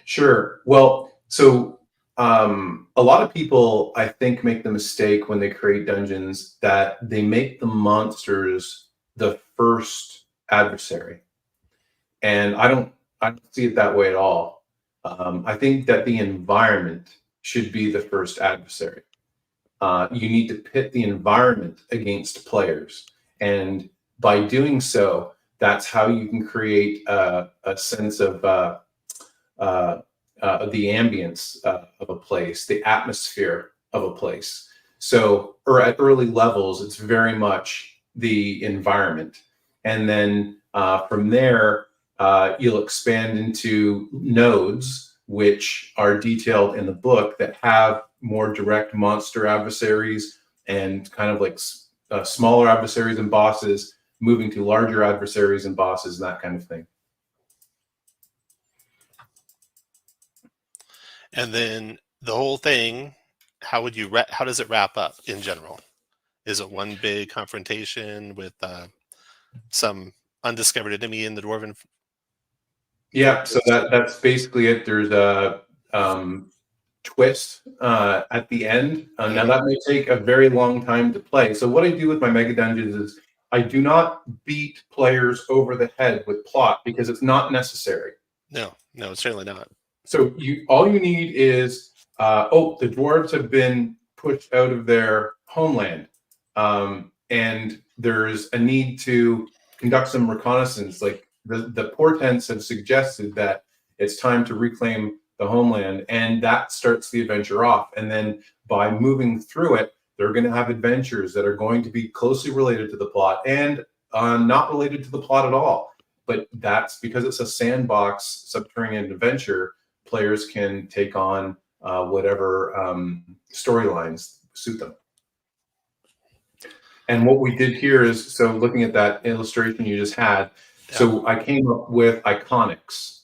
Sure. Well, so a lot of people, I think, make the mistake when they create dungeons that they make the monsters the first adversary, and I don't see it that way at all. I think that the environment should be the first adversary. You need to pit the environment against players, and by doing so, that's how you can create a sense of the ambience of a place, the atmosphere of a place. So, or at early levels, it's very much the environment, and then from there, you'll expand into nodes, which are detailed in the book, that have more direct monster adversaries and kind of like smaller adversaries and bosses, moving to larger adversaries and bosses and that kind of thing. And then the whole thing, how does it wrap up in general? Is it one big confrontation with some undiscovered enemy in the dwarven? Yeah, so that's basically it. There's a twist at the end. Now that may take a very long time to play. So what I do with my mega dungeons is I do not beat players over the head with plot, because it's not necessary. No, it's certainly not. So all you need is The dwarves have been pushed out of their homeland, and there's a need to conduct some reconnaissance. Like the portents have suggested that it's time to reclaim the homeland, and that starts the adventure off. And then by moving through it, they're going to have adventures that are going to be closely related to the plot and not related to the plot at all. But that's because it's a sandbox subterranean adventure. Players can take on whatever storylines suit them. And what we did here is, so looking at that illustration you just had, so I came up with iconics.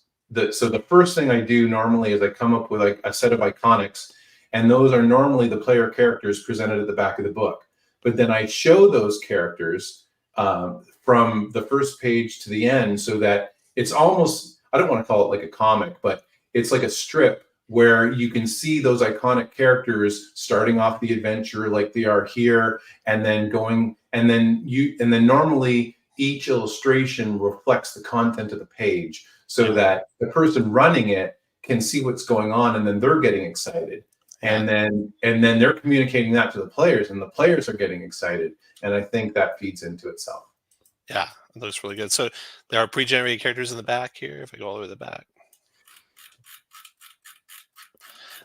So the first thing I do normally is I come up with a set of iconics, and those are normally the player characters presented at the back of the book. But then I show those characters from the first page to the end, so that it's almost, I don't want to call it like a comic, but it's like a strip where you can see those iconic characters starting off the adventure like they are here, and then going, and then normally each illustration reflects the content of the page, so that the person running it can see what's going on, and then they're getting excited. And then they're communicating that to the players, and the players are getting excited. And I think that feeds into itself. Yeah, it looks really good. So there are pre-generated characters in the back here. If I go all the way to the back,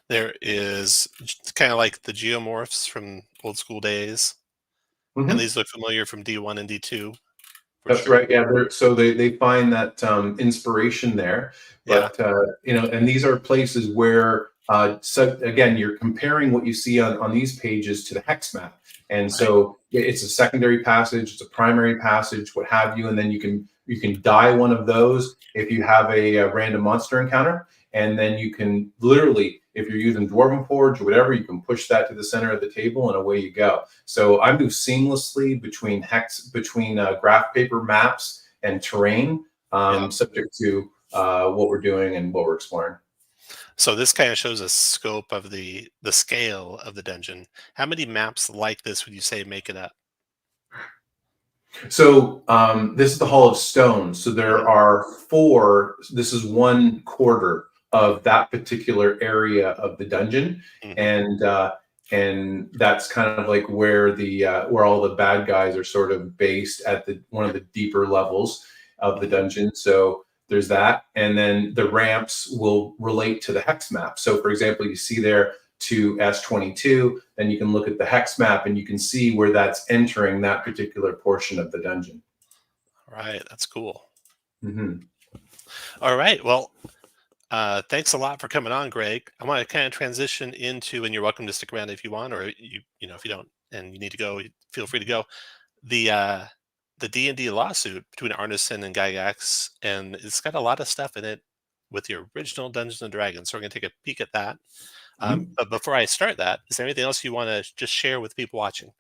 there is kind of like the geomorphs from old school days. Mm-hmm. And these look familiar from D1 and D2. That's sure. Right. Yeah. So they find that inspiration there. But, and these are places where, so again, you're comparing what you see on these pages to the hex map. And so it's a secondary passage, it's a primary passage, what have you. And then you can die one of those if you have a random monster encounter. And then you can literally, if you're using Dwarven Forge or whatever, you can push that to the center of the table and away you go. So I move seamlessly between graph paper maps and terrain, subject to what we're doing and what we're exploring. So this kind of shows a scope of the scale of the dungeon. How many maps like this would you say make it up? So this is the Hall of Stone. So there are 4. This is 1/4 of that particular area of the dungeon, and that's kind of like where where all the bad guys are sort of based at one of the deeper levels of the dungeon. So there's that, and then the ramps will relate to the hex map. So for example, you see there to S22, then you can look at the hex map and you can see where that's entering that particular portion of the dungeon. All right, that's cool. Mm-hmm. All right, well, thanks a lot for coming on, Greg. I want to kind of transition into, and you're welcome to stick around if you want, or if you don't and you need to go, feel free to go. The D&D lawsuit between Arneson and Gygax, and it's got a lot of stuff in it with the original Dungeons and Dragons. So we're going to take a peek at that. But before I start that, is there anything else you want to just share with people watching,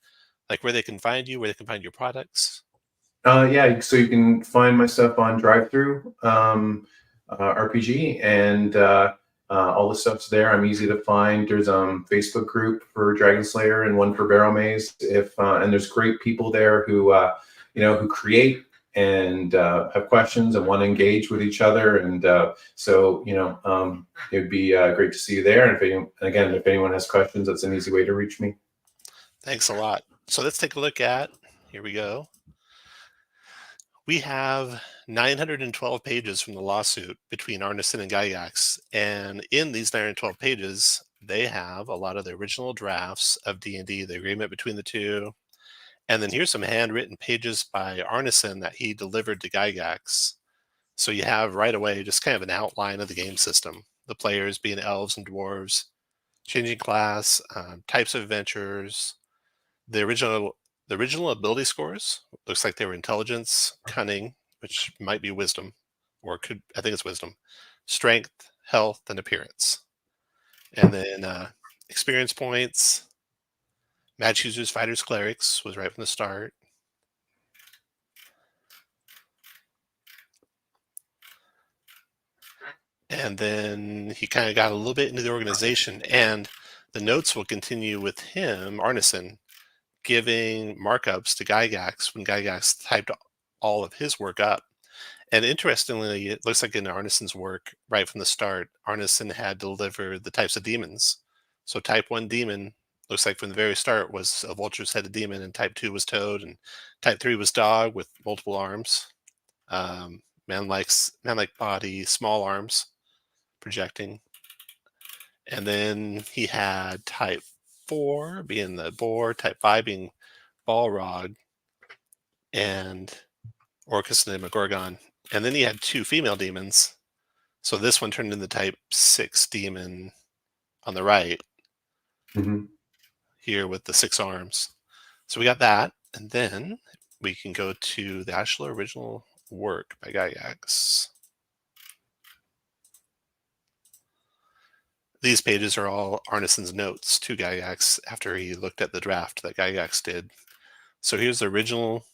like where they can find you, where they can find your products? Yeah, so you can find my stuff on Drive-Thru RPG, and all the stuff's there. I'm easy to find. There's a Facebook group for Dragonslayer and one for Barrel Maze. And there's great people there who who create and have questions and want to engage with each other. And so it would be great to see you there. And if anyone has questions, that's an easy way to reach me. Thanks a lot. So let's take a look at, here we go. We have 912 pages from the lawsuit between Arneson and Gygax. And in these 912 pages, they have a lot of the original drafts of D&D, the agreement between the two. And then here's some handwritten pages by Arneson that he delivered to Gygax. So you have right away just kind of an outline of the game system. The players being elves and dwarves, changing class, types of adventures. The original ability scores looks like they were intelligence, cunning, which might be wisdom, or I think it's wisdom, strength, health, and appearance. And then experience points. Match users, fighters, clerics was right from the start. And then he kind of got a little bit into the organization, and the notes will continue with him, Arneson, giving markups to Gygax when Gygax typed all of his work up. And interestingly, it looks like in Arneson's work, right from the start, Arneson had delivered the types of demons So type 1 demon looks like from the very start was a vulture's headed demon, and type 2 was toad, and type 3 was dog with multiple arms. Man-like body, small arms projecting. And then he had type 4 being the boar, type 5 being Balrog, and Orcus and Demogorgon. And then he had 2 female demons. So this one turned into type 6 demon on the right here with the 6 arms. So we got that. And then we can go to the actual original work by Gygax. These pages are all Arneson's notes to Gygax after he looked at the draft that Gygax did. So here's the original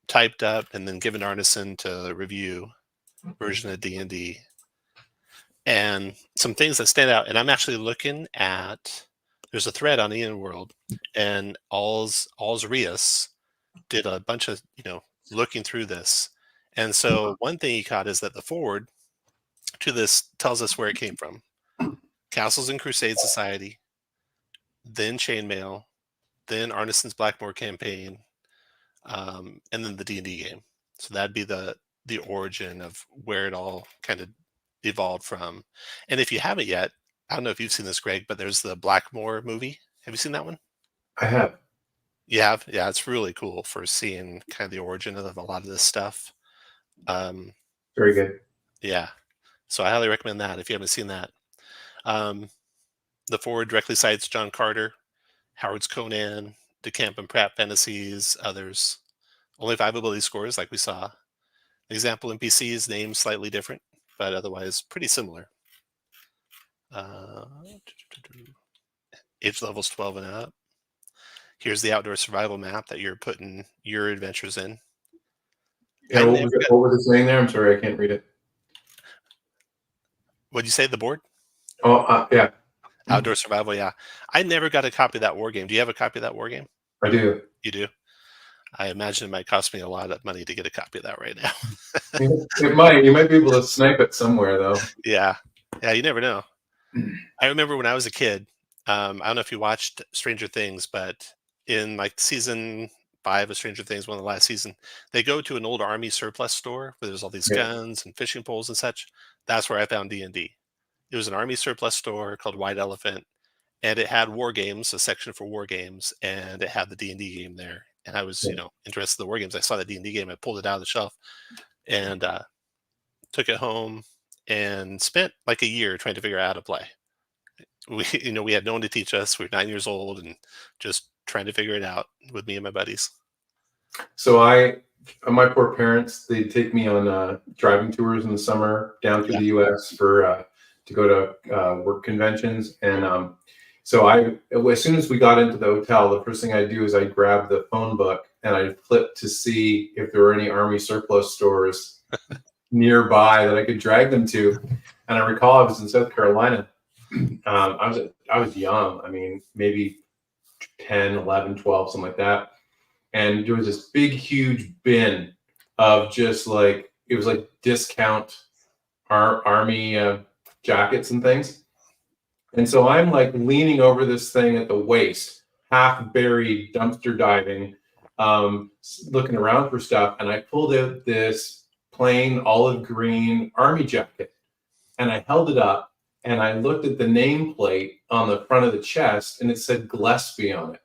typed up and then given to Arneson to review version of D&D. And some things that stand out, and I'm actually looking at, there's a thread on Ian World, and All's Rios did a bunch of, looking through this. And so one thing he caught is that the forward to this tells us where it came from. Castles and Crusade Society, then Chainmail, then Arneson's Blackmoor campaign, and then the D&D game. So that'd be the origin of where it all kind of evolved from. And if you haven't yet, I don't know if you've seen this, Greg, but there's the Blackmoor movie. Have you seen that one? I have. You have? Yeah, it's really cool for seeing kind of the origin of a lot of this stuff. Very good. Yeah. So I highly recommend that if you haven't seen that. The forward directly cites John Carter, Howard's Conan, DeCamp and Pratt Fantasies, others. Only 5 ability scores, like we saw. Example NPCs, names slightly different, but otherwise pretty similar. Age levels 12 and up. Here's the outdoor survival map that you're putting your adventures in. Yeah, what was it saying there? I'm sorry, I can't read it. What'd you say, the board? Oh, yeah. Outdoor survival, yeah. I never got a copy of that war game. Do you have a copy of that war game? I do. You do? I imagine it might cost me a lot of money to get a copy of that right now. It might. You might be able to snipe it somewhere, though. Yeah. Yeah, you never know. I remember when I was a kid, I don't know if you watched Stranger Things, but in like season 5 of Stranger Things, one of the last season, they go to an old army surplus store where there's all these guns and fishing poles and such. That's where I found D&D. It was an army surplus store called White Elephant, and it had war games, a section for war games, and it had the D&D game there. And I was, interested in the war games. I saw the D&D game. I pulled it out of the shelf and took it home and spent like a year trying to figure out how to play. We had no one to teach us. We were 9 years old and just trying to figure it out with me and my buddies. So my poor parents, they'd take me on driving tours in the summer down through the U.S. for to go to work conventions. And so as soon as we got into the hotel, the first thing I'd do is I'd grab the phone book and I'd flip to see if there were any army surplus stores nearby that I could drag them to. And I recall I was in South Carolina. I was young. I mean, maybe 10, 11, 12, something like that. And there was this big, huge bin of just like, it was like discount army jackets and things. And so I'm like leaning over this thing at the waist, half buried, dumpster diving, looking around for stuff. And I pulled out this plain olive green army jacket and I held it up and I looked at the nameplate on the front of the chest and it said Gillespie on it.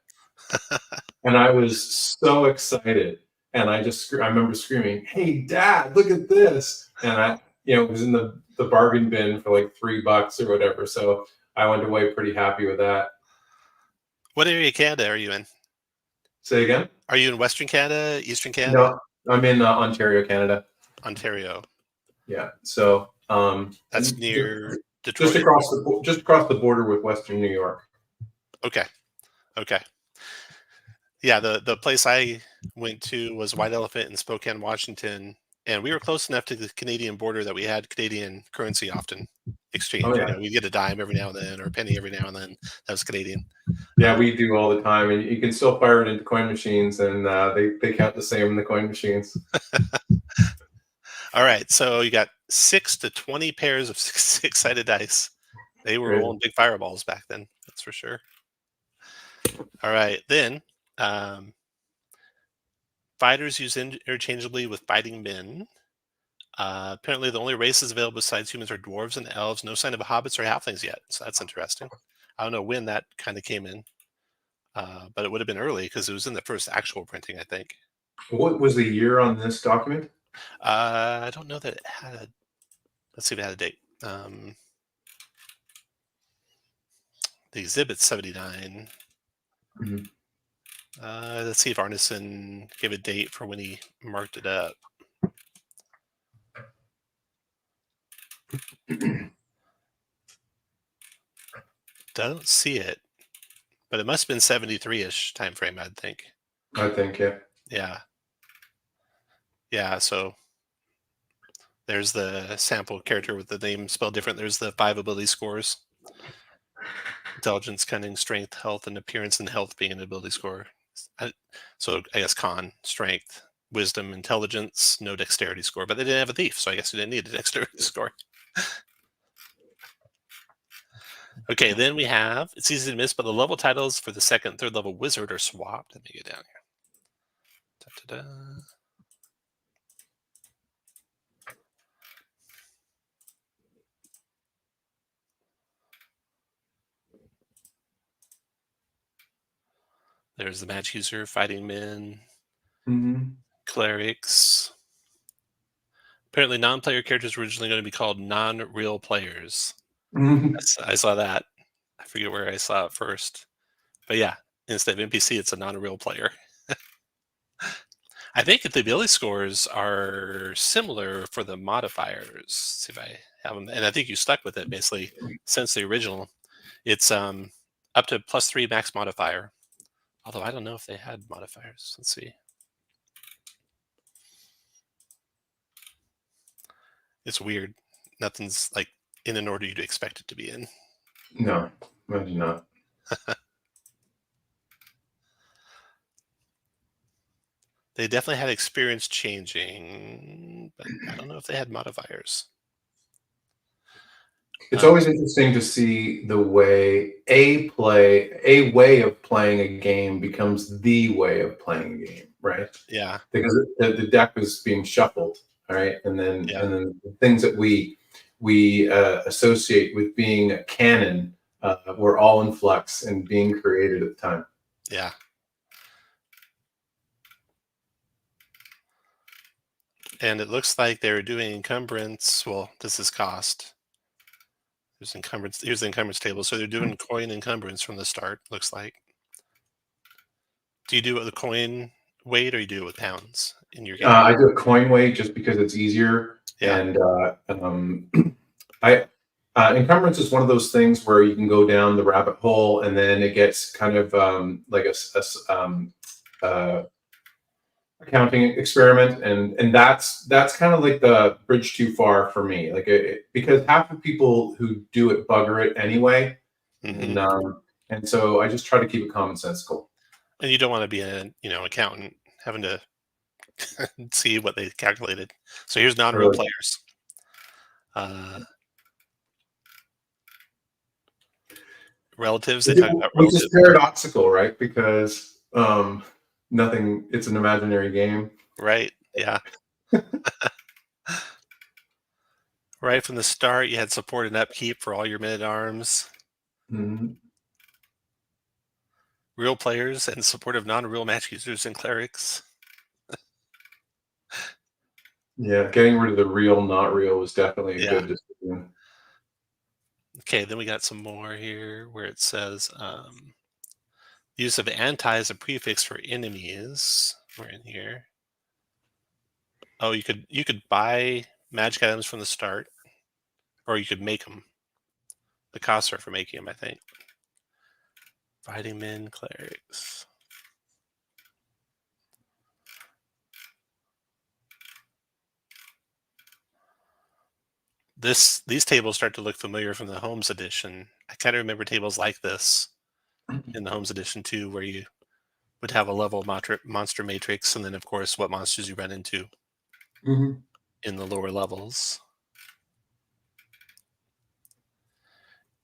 And I was so excited. And I remember screaming, "Hey, Dad, look at this." And it was in the bargain bin for like $3 or whatever. So I went away pretty happy with that. What area of Canada are you in? Say again? Are you in Western Canada, Eastern Canada? No, I'm in Ontario, Canada. Ontario. Yeah. So that's near Detroit. Just across the border with Western New York. Okay. Yeah, the place I went to was White Elephant in Spokane, Washington, and we were close enough to the Canadian border that we had Canadian currency often exchanged. Oh, yeah. We'd get a dime every now and then or a penny every now and then. That was Canadian. Yeah, we do all the time, and you can still fire it into coin machines, and they count the same in the coin machines. All right, so you got 6 to 20 pairs of 6-sided dice. They were Crazy. rolling big fireballs back then. That's for sure. All right, then fighters used interchangeably with fighting men. Apparently, the only races available besides humans are dwarves and elves. No sign of hobbits or halflings yet, so that's interesting. I don't know when that kind of came in, but it would have been early because it was in the first actual printing, I think. What was the year on this document? I don't know that it had. Let's see if it had a date. The exhibit's 79. Mhm. Let's see if Arneson gave a date for when he marked it up. Don't see it, but it must have been 73-ish time frame, I'd think. I think, yeah. Yeah. Yeah, so there's the sample character with the name spelled different. There's the 5 ability scores. Intelligence, cunning, strength, health, and appearance, and health being an ability score. So I guess con, strength, wisdom, intelligence, no dexterity score. But they didn't have a thief, so I guess you didn't need a dexterity score. Okay, then we have, it's easy to miss, but the level titles for the second and third level wizard are swapped. Let me get down here. Da-da-da. There's the magic user, fighting men, clerics. Apparently, non-player characters were originally going to be called non-real players. I saw that. I forget where I saw it first. But yeah, instead of NPC, it's a non-real player. I think the ability scores are similar for the modifiers. See if I have them. And I think you stuck with it basically since the original. It's up to +3 max modifier. Although I don't know if they had modifiers. Let's see. It's weird. Nothing's like in an order you'd expect it to be in. No, imagine not. They definitely had experience changing, but I don't know if they had modifiers. It's always interesting to see the way a way of playing a game becomes the way of playing a game, right? Yeah. Because the deck is being shuffled, all right, and then Yeah. and then the things that we associate with being a canon were all in flux and being created at the time. Yeah. And it looks like they're doing encumbrance. Well, this is cost. There's encumbrance. Here's the encumbrance table. So they're doing coin encumbrance from the start, looks like. Do you do it with a coin weight or you do it with pounds in your game? I do a coin weight just because it's easier. Yeah. And encumbrance is one of those things where you can go down the rabbit hole and then it gets kind of like a accounting experiment, and that's kind of like the bridge too far for me. Like because half the people who do it bugger it anyway, and so I just try to keep it commonsensical. And you don't want to be an accountant having to see what they calculated. So here's non-real players. Relatives. They talk about relatives. Which is paradoxical, right? Because nothing. It's an imaginary game. Right. Yeah. Right from the start, you had support and upkeep for all your men-at-arms. Real players and support of non-real match users and clerics. Yeah, getting rid of the real, not real was definitely a good decision. Okay, then we got some more here where it says use of anti as a prefix for enemies. We're in here. Oh, you could buy magic items from the start, or you could make them. The costs are for making them, I think. Fighting men, clerics. These tables start to look familiar from the Homes edition. I kind of remember tables like this in the Homes edition too, where you would have a level monster matrix, and then of course what monsters you run into in the lower levels.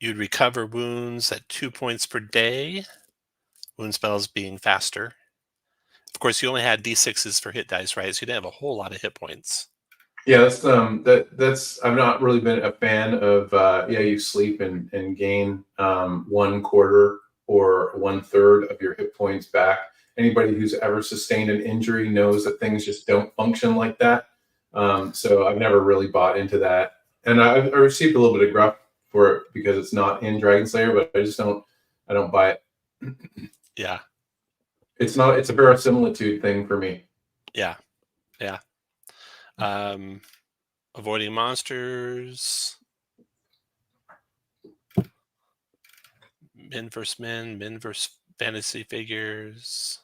You'd recover wounds at 2 points per day, wound spells being faster. Of course, you only had d6s for hit dice, right? So you didn't have a whole lot of hit points. Yeah, that's I've not really been a fan of you sleep and gain 1/4 or 1/3 of your hit points back. Anybody who's ever sustained an injury knows that things just don't function like that. So I've never really bought into that, and I received a little bit of gruff for it because it's not in Dragonslayer, but I don't buy it. Yeah. It's a verisimilitude thing for me. Yeah. Yeah. Avoiding monsters. Men versus men versus fantasy figures.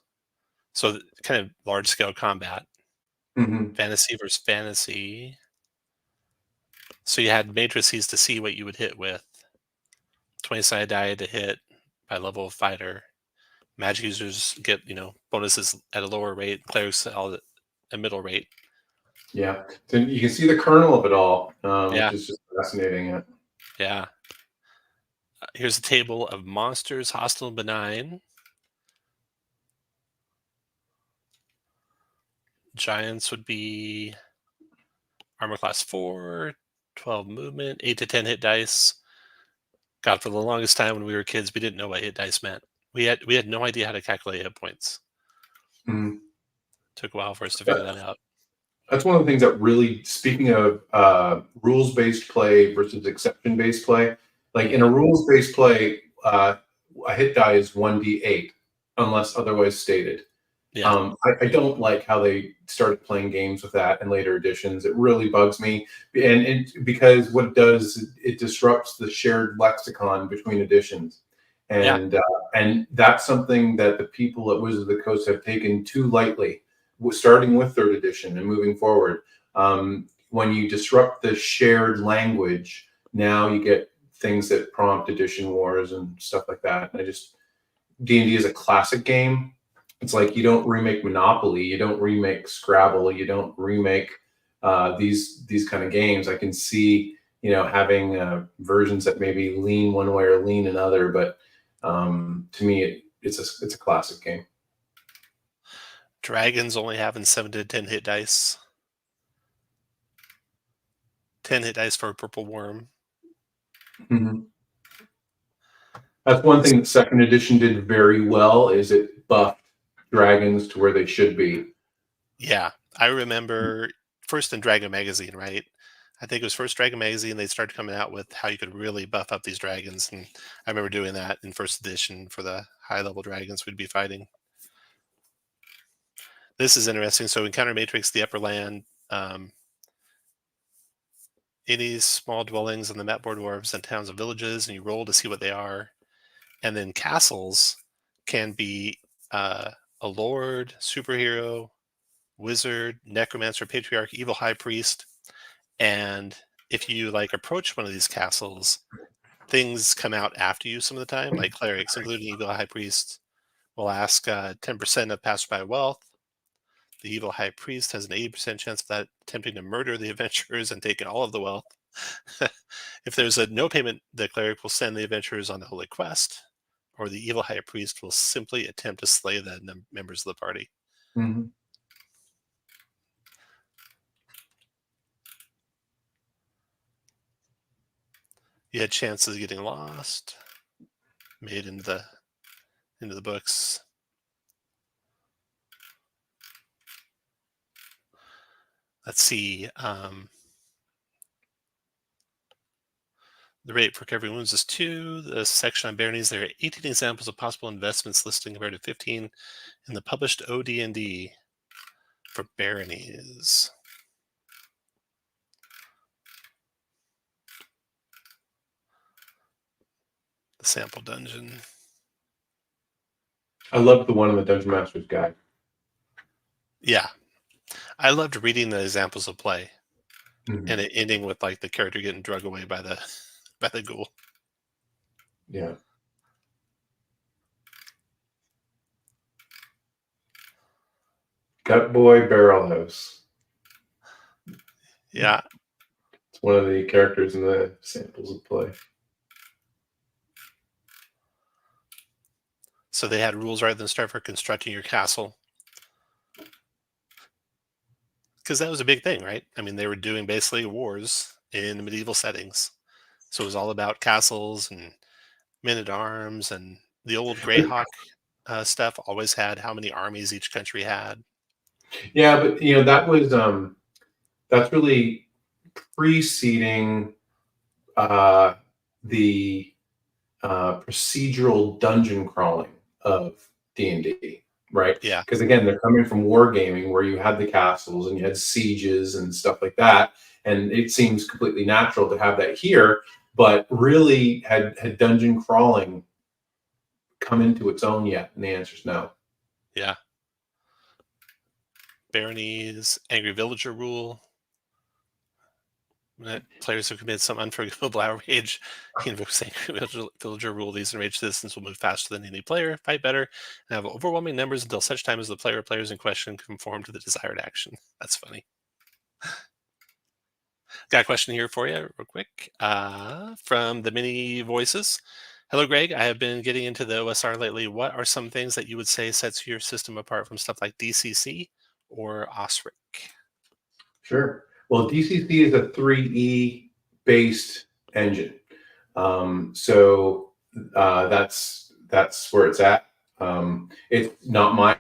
So kind of large scale combat. Mm-hmm. Fantasy versus fantasy. So you had matrices to see what you would hit with. 20-sided die to hit by level of fighter. Magic users get, bonuses at a lower rate. Clerics all at a middle rate. Yeah, so you can see the kernel of it all, Yeah. which is just fascinating. Yeah. Here's a table of monsters, hostile and benign. Giants would be armor class 4, 12 movement, 8 to 10 hit dice. God, for the longest time when we were kids, we didn't know what hit dice meant. We had no idea how to calculate hit points. Mm. Took a while for us to figure that out. That's one of the things that really, speaking of rules-based play versus exception-based play, like in a rules-based play, a hit die is 1d8 unless otherwise stated. Yeah. I don't like how they started playing games with that in later editions. It really bugs me, because what it does is it disrupts the shared lexicon between editions, and that's something that the people at Wizards of the Coast have taken too lightly, starting with third edition and moving forward. When you disrupt the shared language, now you get things that prompt edition wars and stuff like that. And D&D is a classic game. It's like you don't remake Monopoly, you don't remake Scrabble, you don't remake these kind of games. I can see having versions that maybe lean one way or lean another, but to me it's a classic game. Dragons only having 7 to 10 hit dice. 10 hit dice for a purple worm. Mm-hmm. That's one thing that second edition did very well, is it buffed dragons to where they should be. Yeah, I remember first in Dragon Magazine, right? I think it was first Dragon Magazine, they started coming out with how you could really buff up these dragons. And I remember doing that in first edition for the high level dragons we'd be fighting. This is interesting. So Encounter Matrix, the upper land, any small dwellings on the map board dwarves and towns and villages, and you roll to see what they are. And then castles can be a lord, superhero, wizard, necromancer, patriarch, evil high priest. And if you approach one of these castles, things come out after you some of the time, like clerics, including evil high priests, will ask 10% of passerby wealth. The evil high priest has an 80% chance of that attempting to murder the adventurers and taking all of the wealth. If there's a no payment, the cleric will send the adventurers on a holy quest, or the evil high priest will simply attempt to slay the members of the party. Mm-hmm. You had chances of getting lost, made into the books. Let's see. The rate for recovery wounds is 2. The section on baronies, there are 18 examples of possible investments listed compared to 15 in the published OD&D for baronies. The sample dungeon. I love the one in the Dungeon Master's Guide. Yeah. I loved reading the examples of play, Mm-hmm. and it ending with the character getting drug away by the ghoul. Yeah. Gut Boy Barrelhouse. Yeah. It's one of the characters in the samples of play. So they had rules right at the start for constructing your castle. Because that was a big thing, right? I mean, they were doing basically wars in medieval settings. So it was all about castles and men at arms, and the old Greyhawk stuff always had how many armies each country had. Yeah, but that was that's really preceding the procedural dungeon crawling of D&D, right? Yeah, Because again, they're coming from wargaming where you had the castles and you had sieges and stuff like that, and it seems completely natural to have that here. But really, had dungeon crawling come into its own yet? And the answer is no. yeah. Baronies, angry villager rule. Players who commit some unforgivable outrage, he invokes angry villager rule. These enraged citizens will move faster than any player, fight better, and have overwhelming numbers until such time as the player or players in question conform to the desired action. That's funny. Got a question here for you, real quick, from the many voices. Hello, Greg. I have been getting into the OSR lately. What are some things that you would say sets your system apart from stuff like DCC or OSRIC? Sure. Well, DCC is a 3E based engine, so that's where it's at. It's not my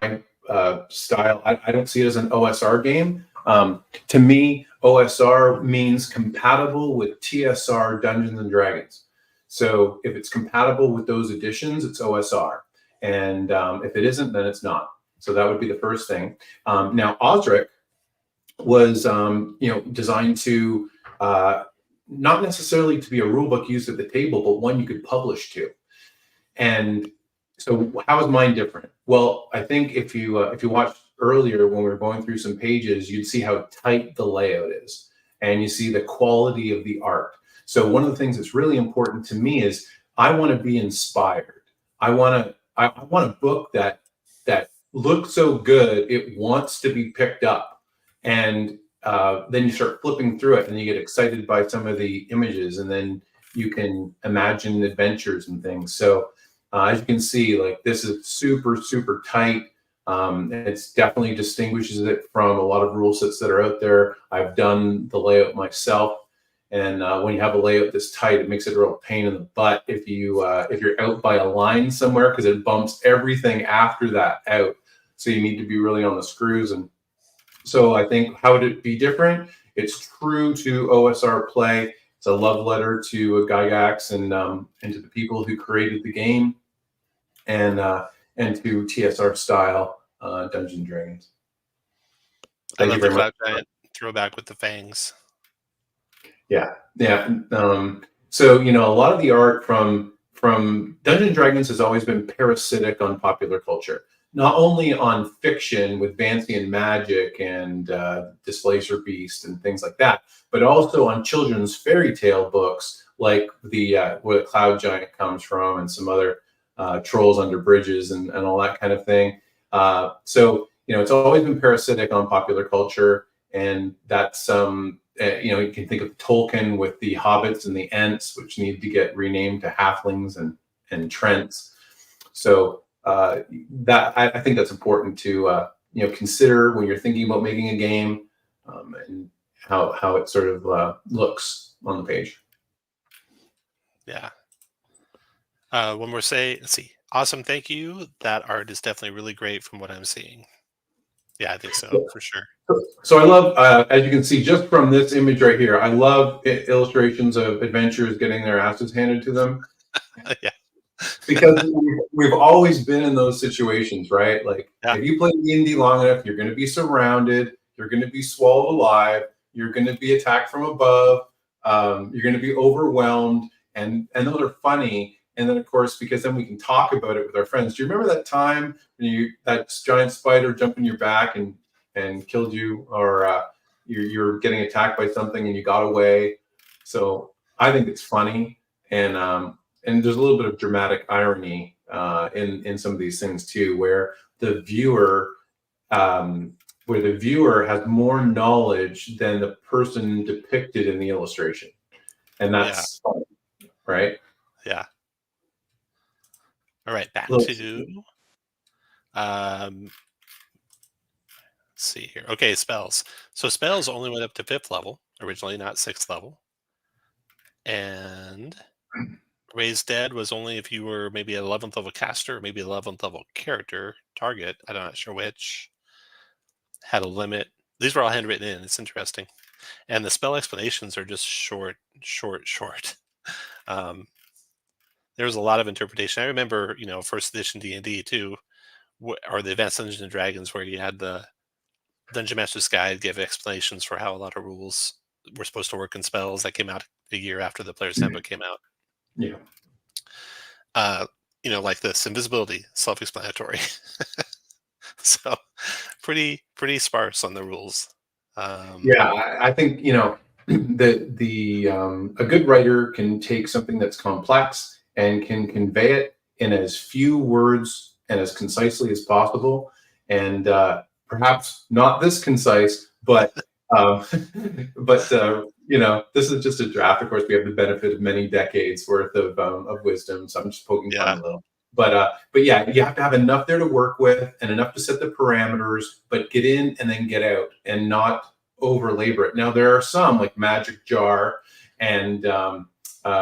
style. I don't see it as an OSR game. To me, OSR means compatible with TSR Dungeons and Dragons. So if it's compatible with those editions, it's OSR, and if it isn't, then it's not. So that would be the first thing. Now, OSRIC was designed to not necessarily to be a rule book used at the table, but one you could publish to. And so how is mine different? Well, I think if you watched earlier when we were going through some pages, you'd see how tight the layout is, and you see the quality of the art. So one of the things that's really important to me is I want to be inspired. I want a book that looks so good it wants to be picked up, and then you start flipping through it, and you get excited by some of the images, and then you can imagine adventures and things. So as you can see, like, this is super, super tight. It's definitely distinguishes it from a lot of rule sets that are out there. I've done the layout myself, and when you have a layout this tight, it makes it a real pain in the butt if you're out by a line somewhere, because it bumps everything after that out. So you need to be really on the screws. And so I think, how would it be different? It's true to OSR play. It's a love letter to Gygax and to the people who created the game, and to TSR style Dungeons and Dragons. I love the Cloud Giant throwback with the fangs. Yeah. So a lot of the art from Dungeons and Dragons has always been parasitic on popular culture, not only on fiction with Fancy and Magic and Displacer Beast and things like that, but also on children's fairy tale books like where the Cloud Giant comes from, and some other Trolls Under Bridges and all that kind of thing. So it's always been parasitic on popular culture, and that's you can think of Tolkien with the hobbits and the ents, which need to get renamed to halflings and trents. So that I think that's important to consider when you're thinking about making a game, and how it sort of looks on the page. Yeah. One more say. Let's see. Awesome. Thank you. That art is definitely really great from what I'm seeing. Yeah, I think so, for sure. So I love, as you can see, just from this image right here, I love illustrations of adventurers getting their asses handed to them. Yeah. Because we've always been in those situations, right? Like, yeah. If you play D&D long enough, you're going to be surrounded, you're going to be swallowed alive, you're going to be attacked from above, you're going to be overwhelmed, and those are funny. And then, of course, because then we can talk about it with our friends. Do you remember that time when that giant spider jumped in your back and killed you, or you're getting attacked by something and you got away? So I think it's funny, and there's a little bit of dramatic irony in some of these things too, where the viewer has more knowledge than the person depicted in the illustration, and that's fun, right? Yeah. All right, back Let's to let's see here. Okay, spells. So spells only went up to 5th level originally, not 6th level. And Raise Dead was only if you were maybe 11th level caster, or maybe 11th level character target. I'm not sure which. Had a limit. These were all handwritten in. It's interesting. And the spell explanations are just short. Um, there was a lot of interpretation. I remember, first edition D&D too, or the Advanced Dungeons and Dragons, where you had the Dungeon Master's Guide give explanations for how a lot of rules were supposed to work in spells. That came out a year after the Player's Handbook came out. Yeah. Like this invisibility, self-explanatory. So pretty sparse on the rules. Yeah, I think a good writer can take something that's complex and can convey it in as few words and as concisely as possible, and perhaps not this concise, but this is just a draft. Of course, we have the benefit of many decades worth of wisdom, so I'm just poking fun Yeah. a little. But yeah, you have to have enough there to work with and enough to set the parameters, but get in and then get out and not over labor it. Now there are some like Magic Jar and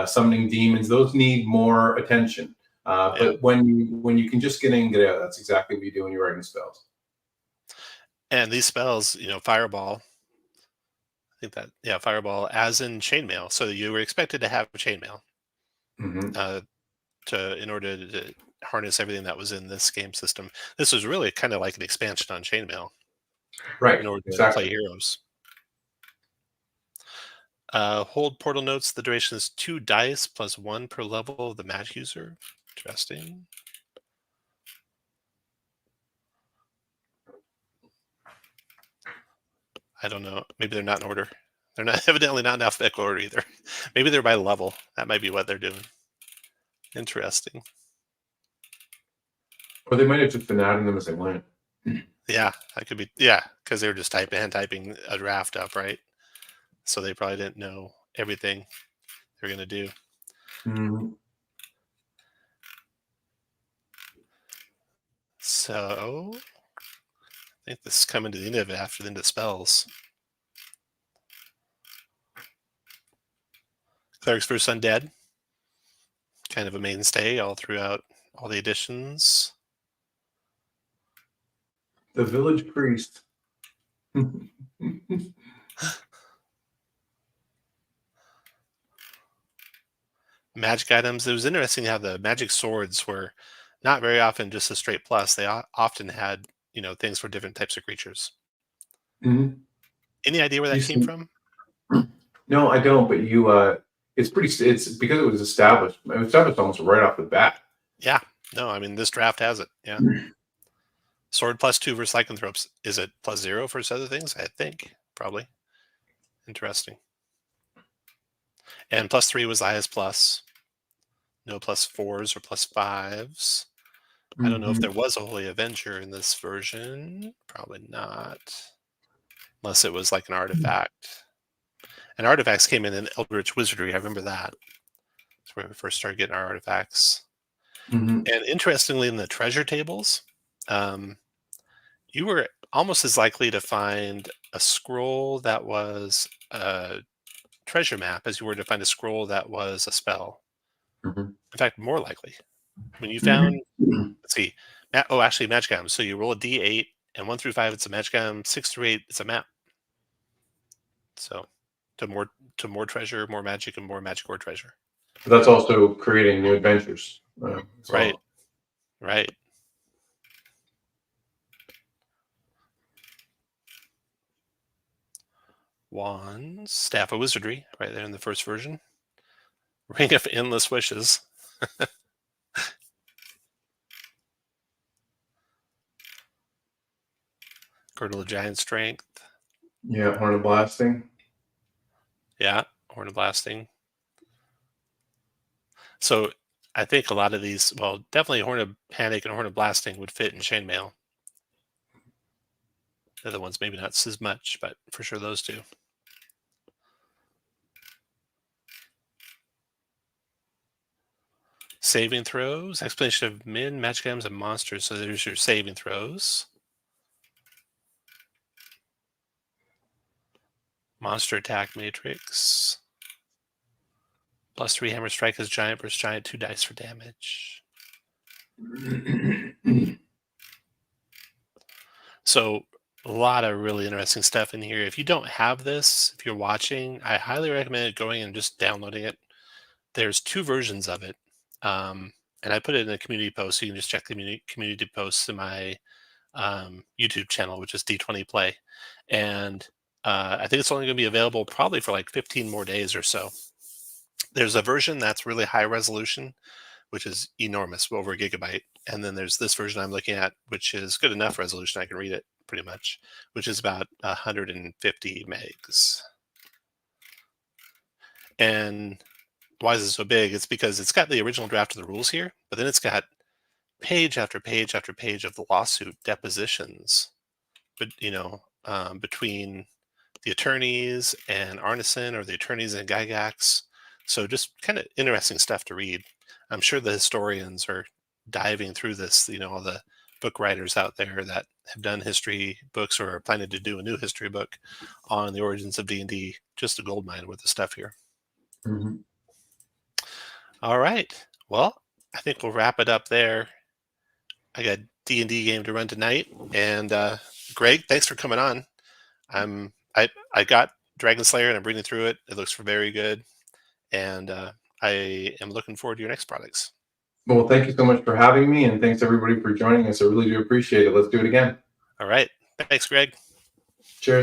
Summoning Demons; those need more attention. But when you can just get in and get out, that's exactly what you do when you're writing spells. And these spells, Fireball. I think that Fireball, as in Chainmail. So you were expected to have Chainmail in order to harness everything that was in this game system. This was really kind of like an expansion on Chainmail, right? In order to Exactly. play heroes. Hold portal notes. The duration is 2 dice plus 1 per level of the magic user. Interesting. I don't know. Maybe they're not in order. They're not evidently not in alphabetical order either. Maybe they're by level. That might be what they're doing. Interesting. Or they might have just been adding them as they went. Yeah, that could be. Yeah, because they were just typing a draft up, right? So they probably didn't know everything they're going to do. So I think this is coming to the end of it after the end of spells. Clerics vs. Undead. Kind of a mainstay all throughout all the editions. The Village Priest. Magic items. It was interesting how the magic swords were not very often just a straight plus. They often had, things for different types of creatures. Mhm. Any idea where that came from? No, I don't. But it's because it was established. It was established almost right off the bat. Yeah. No, I mean, this draft has it. Yeah. Sword +2 versus lycanthropes. Is it +0 for other things? I think probably. Interesting. And +3 was the highest plus. No +4s or +5s. I don't know if there was a Holy Avenger in this version. Probably not. Unless it was like an artifact. And artifacts came in Eldritch Wizardry. I remember that. That's where we first started getting our artifacts. And interestingly, in the treasure tables, you were almost as likely to find a scroll that was a treasure map as you were to find a scroll that was a spell. In fact, more likely. When you found, let's see, actually, magic items. So you roll a d8, and 1 through 5, it's a magic item. 6 through 8, it's a map. So to more treasure, more magic, and more magic or treasure. But that's also creating new adventures. Right. Right. Wands, Staff of Wizardry, right there in the first version. Ring of Endless Wishes. Girdle of Giant Strength. Yeah, Horn of Blasting. Yeah, Horn of Blasting. So I think a lot of these, well, definitely Horn of Panic and Horn of Blasting would fit in Chainmail. The other ones maybe not as much, but for sure those two. Saving throws, explanation of min, magic items, and monsters. So there's your saving throws. Monster attack matrix. +3 hammer strike as giant versus giant, 2 dice for damage. So a lot of really interesting stuff in here. If you don't have this, if you're watching, I highly recommend going and just downloading it. There's 2 versions of it. And I put it in a community post, so you can just check the community posts in my YouTube channel, which is d20play. And I think it's only going to be available probably for like 15 more days or so. There's a version that's really high resolution, which is enormous, over a gigabyte. And then there's this version I'm looking at, which is good enough resolution. I can read it pretty much, which is about 150 megs. And why is it so big? It's because it's got the original draft of the rules here, but then it's got page after page after page of the lawsuit depositions, but between the attorneys and Arneson, or the attorneys and Gygax. So just kind of interesting stuff to read. I'm sure the historians are diving through this, all the book writers out there that have done history books or are planning to do a new history book on the origins of D&D. Just a goldmine with the stuff here. Mm-hmm. All right. Well, I think we'll wrap it up there. I got D&D game to run tonight. And Greg, thanks for coming on. I got Dragonslayer and I'm reading through it. It looks very good. And I am looking forward to your next products. Well, thank you so much for having me, and thanks everybody for joining us. I really do appreciate it. Let's do it again. All right. Thanks, Greg. Cheers.